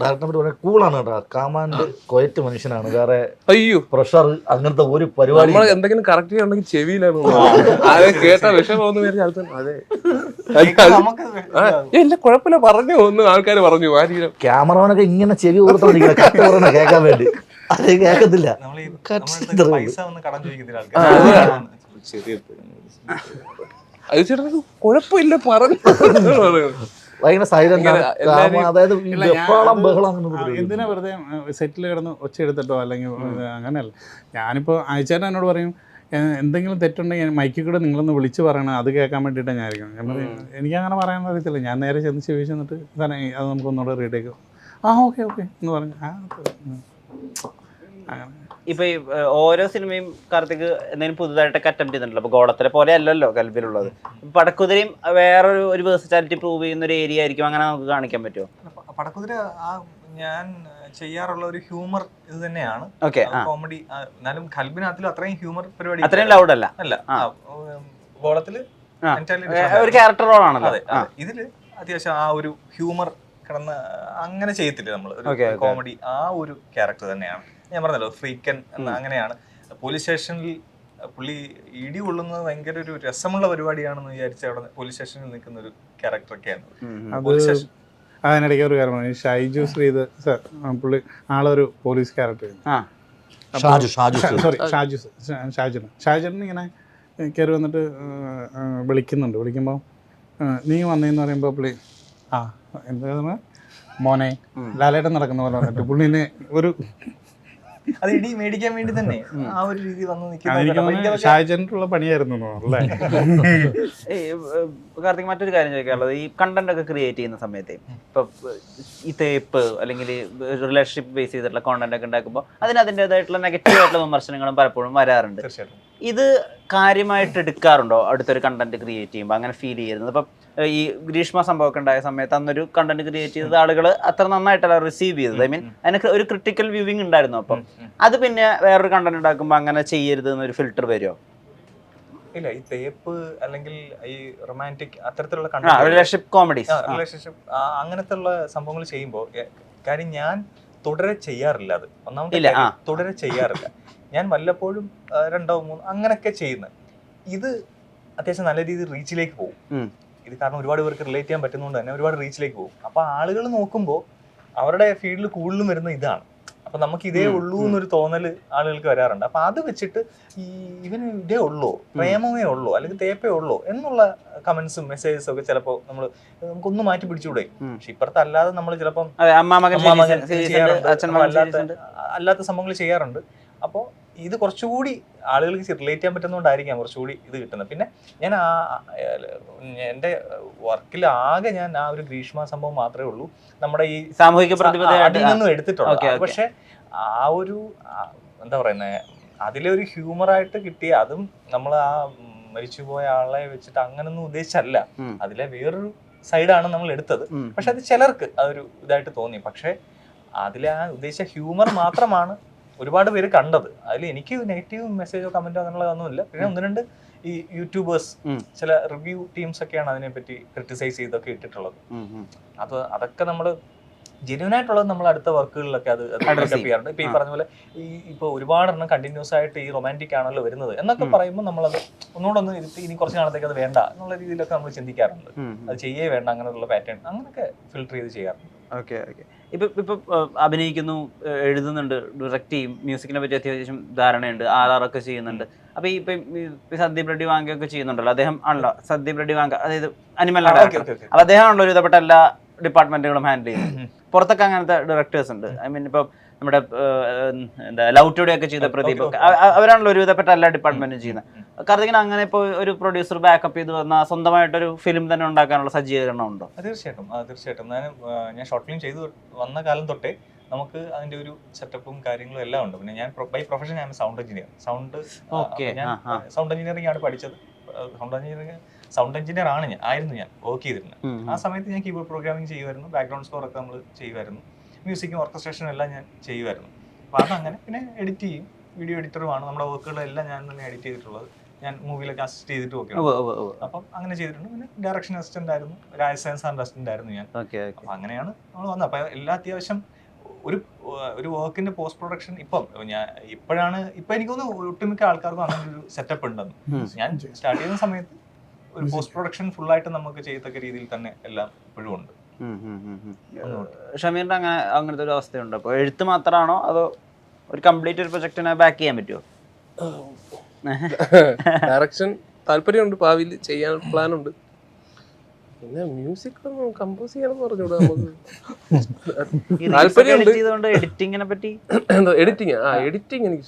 ഡയറക്ടറെ കൂളാണ് കേട്ടോ. കാമാൻഡ് കൊയറ്റ് മനുഷ്യനാണ്. വേറെ അയ്യോ പ്രഷർ അങ്ങനത്തെ ഒരു പരിപാടി. നമ്മൾ എന്തെങ്കിലും കറക്റ്റ് ചെയ്യണമെങ്കിൽ ചെവിയിലാണ് കേട്ടാ വിഷമൊന്നും അതെ ഇല്ല കുഴപ്പമില്ല പറഞ്ഞു ഒന്ന് ആൾക്കാർ പറഞ്ഞു. ക്യാമറമാനൊക്കെ ഇങ്ങനെ ചെവി കൊടുത്തോണ്ടിരിക്കണം കട്ട് പറയണ കേൾക്കാൻ വേണ്ടി. അത് കേൾക്കത്തില്ല. അത് ചേട്ടൻ കുഴപ്പമില്ല പറഞ്ഞു. ഭയങ്കര സൈലന്റ്. അതായത് എന്തിനാ വെറുതെ സെറ്റിൽ കിടന്ന് ഒച്ച എടുത്തിട്ടോ അല്ലെങ്കിൽ അങ്ങനെയല്ല. ഞാനിപ്പോൾ അയച്ചേട്ടൻ എന്നോട് പറയും എന്തെങ്കിലും തെറ്റുണ്ടെങ്കിൽ മൈക്കിൽ കൂടെ നിങ്ങളൊന്ന് വിളിച്ച് പറയണം, അത് കേൾക്കാൻ വേണ്ടിയിട്ടാണ് ഞാൻ ഇരിക്കുന്നത്. ഞാൻ പറയും എനിക്കങ്ങനെ പറയാൻ അറിയത്തില്ല. ഞാൻ നേരെ ചെന്ന് ചോദിച്ചു എന്നിട്ട് തന്നെ അത് നമുക്കൊന്നുകൂടെ റീടേക്ക് ഓക്കെ എന്ന് പറഞ്ഞു. ഇപ്പൊ ഈ ഓരോ സിനിമയും കാർത്തിക് എന്തെങ്കിലും പുതുതായിട്ടൊക്കെ അറ്റംപ്റ്റ് ചെയ്യുന്നുണ്ടല്ലോ. അപ്പൊ ഗോളത്തിലെ പോലെ അല്ലല്ലോ കൽബിലുള്ളത്. പടക്കുതിരയും വേറൊരു ഒരു വേഴ്സറ്റാലിറ്റി പ്രൂവ് ചെയ്യുന്ന ഒരു ഏരിയ ആയിരിക്കും. അങ്ങനെ നമുക്ക് കാണിക്കാൻ പറ്റുമോ? പടക്കുതിര ഞാൻ ചെയ്യാറുള്ള ഒരു ഹ്യൂമർ ഇത് തന്നെയാണ്, കോമഡി. എന്നാലും കൽബിനകത്തിലും അത്രയും ഹ്യൂമർ പരിപാടി, അത്രയും ലൗഡ് അല്ല. ഗോളത്തില് ഒരു ക്യാരക്ടർ റോളാണല്ലോ. അതെ, ഇതില് അത്യാവശ്യം ആ ഒരു ഹ്യൂമർ കിടന്ന് അങ്ങനെ ചെയ്യത്തില്ല നമ്മള്. കോമഡി ആ ഒരു ക്യാരക്ടർ തന്നെയാണ്. ഞാൻ പറഞ്ഞല്ലോ ഫ്രീക്കൻ എന്ന അങ്ങനെയാണ്. പോലീസ് സ്റ്റേഷനിൽ പുള്ളി ഇടി കൊള്ളുന്നത് ഭയങ്കര ഒരു രസമുള്ള പരിപാടിയാണെന്ന് വിചാരിച്ച് അവിടെ പോലീസ് സ്റ്റേഷനിൽ നിൽക്കുന്ന ഒരു ക്യാരക്ടറൊക്കെയാണ്. പോലീസ് സ്റ്റേഷൻ അതിനിടയ്ക്ക് ഒരു കാര്യമാണ്, ഈ ഷൈജു ശ്രീത് സർ, പുള്ളി ആളൊരു പോലീസ് ക്യാരക്ടർ, സോറി ഷാജുന് ഇങ്ങനെ കയറി വന്നിട്ട് വിളിക്കുമ്പോൾ നീ വന്നേന്ന് പറയുമ്പോൾ പുള്ളി എന്താ മോനെ ലാലേട്ടൻ നടക്കുന്ന പോലെ പറഞ്ഞിട്ട് പുള്ളിനെ ഒരു അത് ഇടി മേടിക്കാൻ വേണ്ടി തന്നെ ആ ഒരു രീതി വന്ന് നിൽക്കുന്നത് ഷാജനുള്ള പണിയായിരുന്നു അല്ലേ? കാർത്തിക്, മറ്റൊരു കാര്യം ചോദിക്കാനുള്ളത്, ഈ കണ്ടന്റ് ഒക്കെ ക്രിയേറ്റ് ചെയ്യുന്ന സമയത്ത് ഇപ്പൊ ഈ തേപ്പ് അല്ലെങ്കിൽ റിലേഷൻഷിപ്പ് ബേസ് ചെയ്തിട്ടുള്ള കോണ്ടന്റ് ഒക്കെ ഉണ്ടാക്കുമ്പോൾ അതിൻ്റെതായിട്ടുള്ള നെഗറ്റീവ് ആയിട്ടുള്ള വിമർശനങ്ങളും പലപ്പോഴും വരാറുണ്ട്. തീർച്ചയായിട്ടും ഇത് കാര്യമായിട്ട് എടുക്കാറുണ്ടോ അടുത്തൊരു കണ്ടന്റ് ക്രിയേറ്റ് ചെയ്യുമ്പോൾ? അങ്ങനെ ഫീൽ ചെയ്യുന്നത് ഇപ്പം ഈ ഗ്രീഷ്മ സംഭവമൊക്കെ ഉണ്ടായ സമയത്ത് അന്നൊരു കണ്ടന്റ് ക്രിയേറ്റ് ചെയ്തത് ആളുകൾ അത്ര നന്നായിട്ടല്ല റിസീവ് ചെയ്തത്. ഐ മീൻ അതിന് ഒരു ക്രിട്ടിക്കൽ വ്യൂവിങ് ഉണ്ടായിരുന്നു. അപ്പം അത് പിന്നെ വേറൊരു കണ്ടന്റ് ഉണ്ടാക്കുമ്പോൾ അങ്ങനെ ചെയ്യരുത് എന്നൊരു ഫിൽട്ടർ വരുമോ? ഇല്ല, ഈ തേപ്പ് അല്ലെങ്കിൽ ഈ റൊമാൻറ്റിക് അത്തരത്തിലുള്ള റിലേഷൻഷിപ്പ് കോമഡീസ്, റിലേഷൻഷിപ്പ് അങ്ങനത്തെ ഉള്ള സംഭവങ്ങൾ ചെയ്യുമ്പോൾ കാര്യം ഞാൻ തുടരെ ചെയ്യാറില്ല. അത് ഒന്നാമത്തെ തുടരെ ചെയ്യാറില്ല. ഞാൻ വല്ലപ്പോഴും 2 3 അങ്ങനെയൊക്കെ ചെയ്യുന്നത്. ഇത് അത്യാവശ്യം നല്ല രീതിയിൽ റീച്ചിലേക്ക് പോകും. ഇത് കാരണം ഒരുപാട് പേർക്ക് റിലേറ്റ് ചെയ്യാൻ പറ്റുന്നതുകൊണ്ട് തന്നെ ഒരുപാട് റീച്ചിലേക്ക് പോകും. അപ്പൊ ആളുകൾ നോക്കുമ്പോൾ അവരുടെ ഫീൽഡിൽ കൂടുതലും വരുന്ന ഇതാണ്. അപ്പൊ നമുക്ക് ഇതേ ഉള്ളൂ എന്നൊരു തോന്നൽ ആളുകൾക്ക് വരാറുണ്ട്. അപ്പൊ അത് വെച്ചിട്ട് ഇവന് ഇതേ ഉള്ളൂ, പ്രേമമേ ഉള്ളൂ, അല്ലെങ്കിൽ തേപ്പേ ഉള്ളൂ എന്നുള്ള കമന്റ്സും മെസ്സേജസും ഒക്കെ ചിലപ്പോൾ നമുക്കൊന്ന് മാറ്റി പിടിച്ചുകൂടെ. പക്ഷെ ഇപ്പുറത്ത് അല്ലാതെ നമ്മൾ ചിലപ്പം അല്ലാത്ത സംഭവങ്ങൾ ചെയ്യാറുണ്ട്. അപ്പോൾ ഇത് കുറച്ചുകൂടി ആളുകൾക്ക് റിലേറ്റ് ചെയ്യാൻ പറ്റുന്നതുകൊണ്ടായിരിക്കാം കുറച്ചുകൂടി ഇത് കിട്ടുന്നത്. പിന്നെ ഞാൻ എൻ്റെ വർക്കിൽ ആകെ ഞാൻ ആ ഒരു ഗ്രീഷ്മ സംഭവം മാത്രമേ ഉള്ളൂ നമ്മുടെ ഈ സാമൂഹിക പ്രതിബദ്ധത അതിൽ നിന്നും എടുത്തിട്ടുള്ളത്. പക്ഷെ ആ ഒരു എന്താ പറയുന്നത്, അതിലെ ഒരു ഹ്യൂമറായിട്ട് കിട്ടിയ, അതും നമ്മൾ ആ മരിച്ചുപോയ ആളെ വെച്ചിട്ട് അങ്ങനൊന്നും ഉദ്ദേശിച്ചല്ല, അതിലെ വേറൊരു സൈഡാണ് നമ്മൾ എടുത്തത്. പക്ഷെ അത് ചിലർക്ക് അതൊരു ഇതായിട്ട് തോന്നി. പക്ഷെ അതിലെ ആ ഉദ്ദേശിച്ച ഹ്യൂമർ മാത്രമാണ് ഒരുപാട് പേര് കണ്ടത്. അതിൽ എനിക്ക് നെഗറ്റീവ് മെസ്സേജോ കമന്റോ അങ്ങനെയുള്ളതൊന്നുമില്ല. പിന്നെ 1-2 ഈ യൂട്യൂബേഴ്സ്, ചില റിവ്യൂ ടീംസ് ഒക്കെയാണ് അതിനെപ്പറ്റി ക്രിട്ടിസൈസ് ചെയ്തൊക്കെ ഇട്ടിട്ടുള്ളത്. അതൊക്കെ നമ്മൾ ജെന്യൂൻ ആയിട്ടുള്ളത് നമ്മൾ അടുത്ത വർക്കുകളിലൊക്കെ അത് ചെയ്യാറുണ്ട്. ഇപ്പൊ ഈ പറഞ്ഞ പോലെ ഇപ്പൊ ഒരുപാടെണ്ണം കണ്ടിന്യൂസ് ആയിട്ട് ഈ റൊമാൻറ്റിക് ആണല്ലോ വരുന്നത് എന്നൊക്കെ പറയുമ്പോൾ നമ്മളത് ഒന്നുകൂടെ ഇനി കുറച്ച് നാളത്തേക്ക് അത് വേണ്ട എന്നുള്ള രീതിയിലൊക്കെ നമ്മൾ ചിന്തിക്കാറുണ്ട്. അത് ചെയ്യേ വേണ്ട അങ്ങനെയുള്ള പാറ്റേൺ അങ്ങനെയൊക്കെ ഫിൽട്ടർ ചെയ്ത് ചെയ്യാറുണ്ട്. ഓക്കെ. ഇപ്പൊ അഭിനയിക്കുന്നു, എഴുതുന്നുണ്ട്, ഡയറക്റ്റ് ചെയ്യും, മ്യൂസിക്കിനെ പറ്റി അത്യാവശ്യം ധാരണയുണ്ട്, RRR ചെയ്യുന്നുണ്ട്. അപ്പൊ ഈ സന്ദീപ് റെഡ്ഡി വാങ്കൊക്കെ ചെയ്യുന്നുണ്ടല്ലോ, അദ്ദേഹം ആണല്ലോ സന്ദീപ് റെഡ്ഡി വാങ്ക, അതായത് അനിമൽ. അപ്പൊ അദ്ദേഹം ആണല്ലോ ഒരുവിധപ്പെട്ട എല്ലാ ഡിപ്പാർട്ട്മെന്റുകളും ഹാൻഡിൽ ചെയ്യുന്നത്. പുറത്തൊക്കെ അങ്ങനത്തെ ഡയറക്ടേഴ്സ് ഉണ്ട്. ഐ മീൻ ഇപ്പം നമ്മുടെ എന്താ ലവ് ടുഡേ ഒക്കെ ചെയ്ത പ്രദീപ് ഒക്കെ, അവരാണല്ലോ ഒരുവിധപ്പെട്ട എല്ലാ ഡിപ്പാർട്ട്മെന്റും ചെയ്യുന്നത്. കാർത്തികിന് അങ്ങനെ ഇപ്പോൾ ഒരു പ്രൊഡ്യൂസർ ബാക്കപ്പ് ചെയ്ത് വന്നാൽ സ്വന്തമായിട്ടൊരു ഫിലിം തന്നെ ഉണ്ടാക്കാനുള്ള സജ്ജീകരണം ഉണ്ടോ? തീർച്ചയായിട്ടും. ഞാൻ ഷോർട്ട് ഫിലിം ചെയ്ത് വന്ന കാലം തൊട്ടേ നമുക്ക് അതിന്റെ ഒരു സെറ്റപ്പും കാര്യങ്ങളും എല്ലാം ഉണ്ട്. പിന്നെ ഞാൻ ബൈ പ്രൊഫഷൻ ഞാൻ സൗണ്ട് എഞ്ചിനീയർ. സൗണ്ട് എഞ്ചിനീയറിംഗ് ആണ് പഠിച്ചത്. സൗണ്ട് എഞ്ചിനീയർ ആണ് ആയിരുന്നു ഞാൻ വർക്ക് ചെയ്തിരുന്നത്. ആ സമയത്ത് ഞാൻ കീബോർഡ് പ്രോഗ്രാമിംഗ് ചെയ്യുമായിരുന്നു, ബാക്ക്ഗ്രൗണ്ട് സ്കോർ ഒക്കെ നമ്മൾ ചെയ്യുമായിരുന്നു, മ്യൂസിക്കും ഓർക്കസ്ട്രേഷനും എല്ലാം ഞാൻ ചെയ്യുമായിരുന്നു. അപ്പോൾ അതങ്ങനെ പിന്നെ എഡിറ്റ് ചെയ്യും, വീഡിയോ എഡിറ്ററുമാണ്. നമ്മുടെ വർക്കുകളെല്ലാം ഞാൻ തന്നെ എഡിറ്റ് ചെയ്തിട്ടുള്ളത്. ഞാൻ മൂവിയിലൊക്കെ അസിസ്റ്റ് ചെയ്തിട്ടും ഒക്കെ അപ്പം അങ്ങനെ ചെയ്തിട്ടുണ്ട്. പിന്നെ ഡയറക്ഷൻ അസിസ്റ്റന്റ് ആയിരുന്നു, രാജസേൻ സാറിന്റെ അസിസ്റ്റന്റ് ആയിരുന്നു ഞാൻ. അപ്പം അങ്ങനെയാണ് നമ്മൾ വന്നത്. അപ്പം എല്ലാ അത്യാവശ്യം ഒരു വർക്കിന്റെ പോസ്റ്റ് പ്രൊഡക്ഷൻ ഇപ്പോഴാണ് എനിക്ക് തോന്നുന്നു ഒട്ടുമിക്ക ആൾക്കാർക്കും അങ്ങനെ ഒരു സെറ്റപ്പ് ഉണ്ടെന്ന്. ഞാൻ സ്റ്റാർട്ട് ചെയ്യുന്ന സമയത്ത് ഒരു പോസ്റ്റ് പ്രൊഡക്ഷൻ ഫുൾ ആയിട്ട് നമുക്ക് ചെയ്യത്തക്ക രീതിയിൽ തന്നെ എല്ലാം ഇപ്പോഴും ഉണ്ട്. ഷമീറിന്റെ അങ്ങനത്തെ ഒരു അവസ്ഥയുണ്ട്? അപ്പോൾ എഴുത്ത് മാത്രമാണോ അതോ ഒരു കംപ്ലീറ്റ് ഒരു പ്രൊജക്റ്റിനെ ബാക്ക് ചെയ്യാൻ പറ്റുമോ? ഡയറക്ഷൻ താല്പര്യമുണ്ട്, ഭാവിയിൽ ചെയ്യാൻ പ്ലാൻ ഉണ്ട്. പിന്നെ മ്യൂസിക് കമ്പോസ് ചെയ്യണം പറഞ്ഞൂടെ നമുക്ക്. താല്പര്യമുണ്ട്. എഡിറ്റിങ്ങിനെ പറ്റി എഡിറ്റിംഗ് എനിക്ക്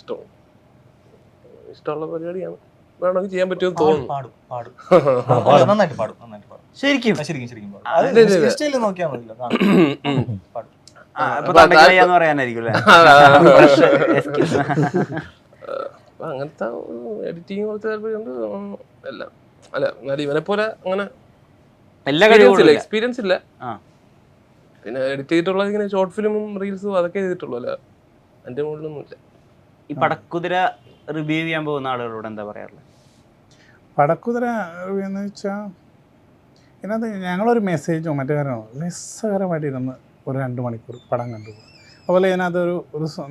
ഇഷ്ടമുള്ള പരിപാടിയാണ്. വേണമെങ്കിൽ ചെയ്യാൻ പറ്റുമെന്ന് തോന്നുന്നു. നന്നായിട്ട് പാടും. ശരിക്കും നോക്കിയാൽ മതിയല്ലോ. അങ്ങനത്തെ എഡിറ്റിംഗ് കുറച്ച് താല്പര്യമുണ്ട് എല്ലാം. അല്ല എന്നാലും ഇവനെ പോലെ അങ്ങനെ എക്സ്പീരിയൻസ് ഇല്ല. പിന്നെ എഡിറ്റ് ചെയ്തിട്ടുള്ളത് ഇങ്ങനെ ഷോർട്ട് ഫിലിമും റീൽസും അതൊക്കെ ചെയ്തിട്ടുള്ളൂ. അല്ല എൻ്റെ മുകളിലൊന്നും ഇല്ല. ഈ പടക്കുതിര റിവ്യൂ ചെയ്യാൻ പോകുന്ന ആളുകളോട് എന്താ പറയാറുള്ളത്? പടക്കുതിര എന്ന് വെച്ചാൽ ഇതിനകത്ത് ഞങ്ങളൊരു മെസ്സേജോ മറ്റു കാര്യങ്ങളോ രസകരമായിട്ടിരുന്ന് ഒരു 2 മണിക്കൂർ പടം കണ്ടുപോകും. അതുപോലെ ഇതിനകത്തൊരു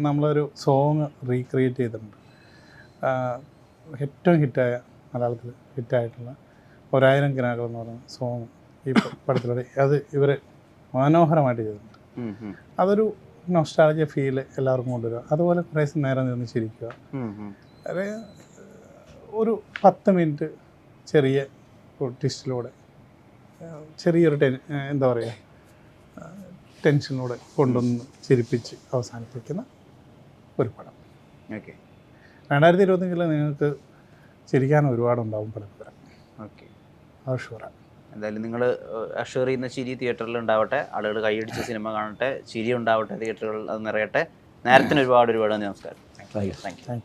നമ്മളൊരു സോങ് റീക്രിയേറ്റ് ചെയ്തിട്ടുണ്ട്. ഏറ്റവും ഹിറ്റായ മലയാളത്തിൽ ഹിറ്റായിട്ടുള്ള 1000 കിനാക്കൾ എന്ന് പറയുന്ന സോങ് ഈ പടത്തിലൂടെ അത് ഇവർ മനോഹരമായിട്ട് ചെയ്തിട്ടുണ്ട്. അതൊരു നൊസ്റ്റാൾജിയ ഫീൽ എല്ലാവർക്കും കൊണ്ടുവരിക. അതുപോലെ കുറേ നേരം നിന്ന് ചിരിക്കുക. അത് ഒരു 10 മിനിറ്റ് ചെറിയ ട്വിസ്റ്റിലൂടെ ചെറിയൊരു എന്താ പറയുക ടെൻഷനിലൂടെ കൊണ്ടുവന്ന് ചിരിപ്പിച്ച് അവസാനിപ്പിക്കുന്ന ഒരു പടം. ഓക്കെ 2025 നിങ്ങൾക്ക് ചിരിക്കാൻ ഒരുപാടുണ്ടാവും പടത്തിൽ. ഓക്കെ അത് ഷുവറാണ്. എന്തായാലും നിങ്ങൾ അഷ്വർ ചെയ്യുന്ന ചിരി തിയേറ്ററിൽ ഉണ്ടാവട്ടെ, ആളുകൾ കൈയടിച്ച് സിനിമ കാണട്ടെ, ചിരി ഉണ്ടാവട്ടെ തിയേറ്ററുകളിൽ, അത് നിറയട്ടെ. നേരത്തിന് ഒരുപാട് നമസ്കാരം. Thank you. Thank you. Thank you.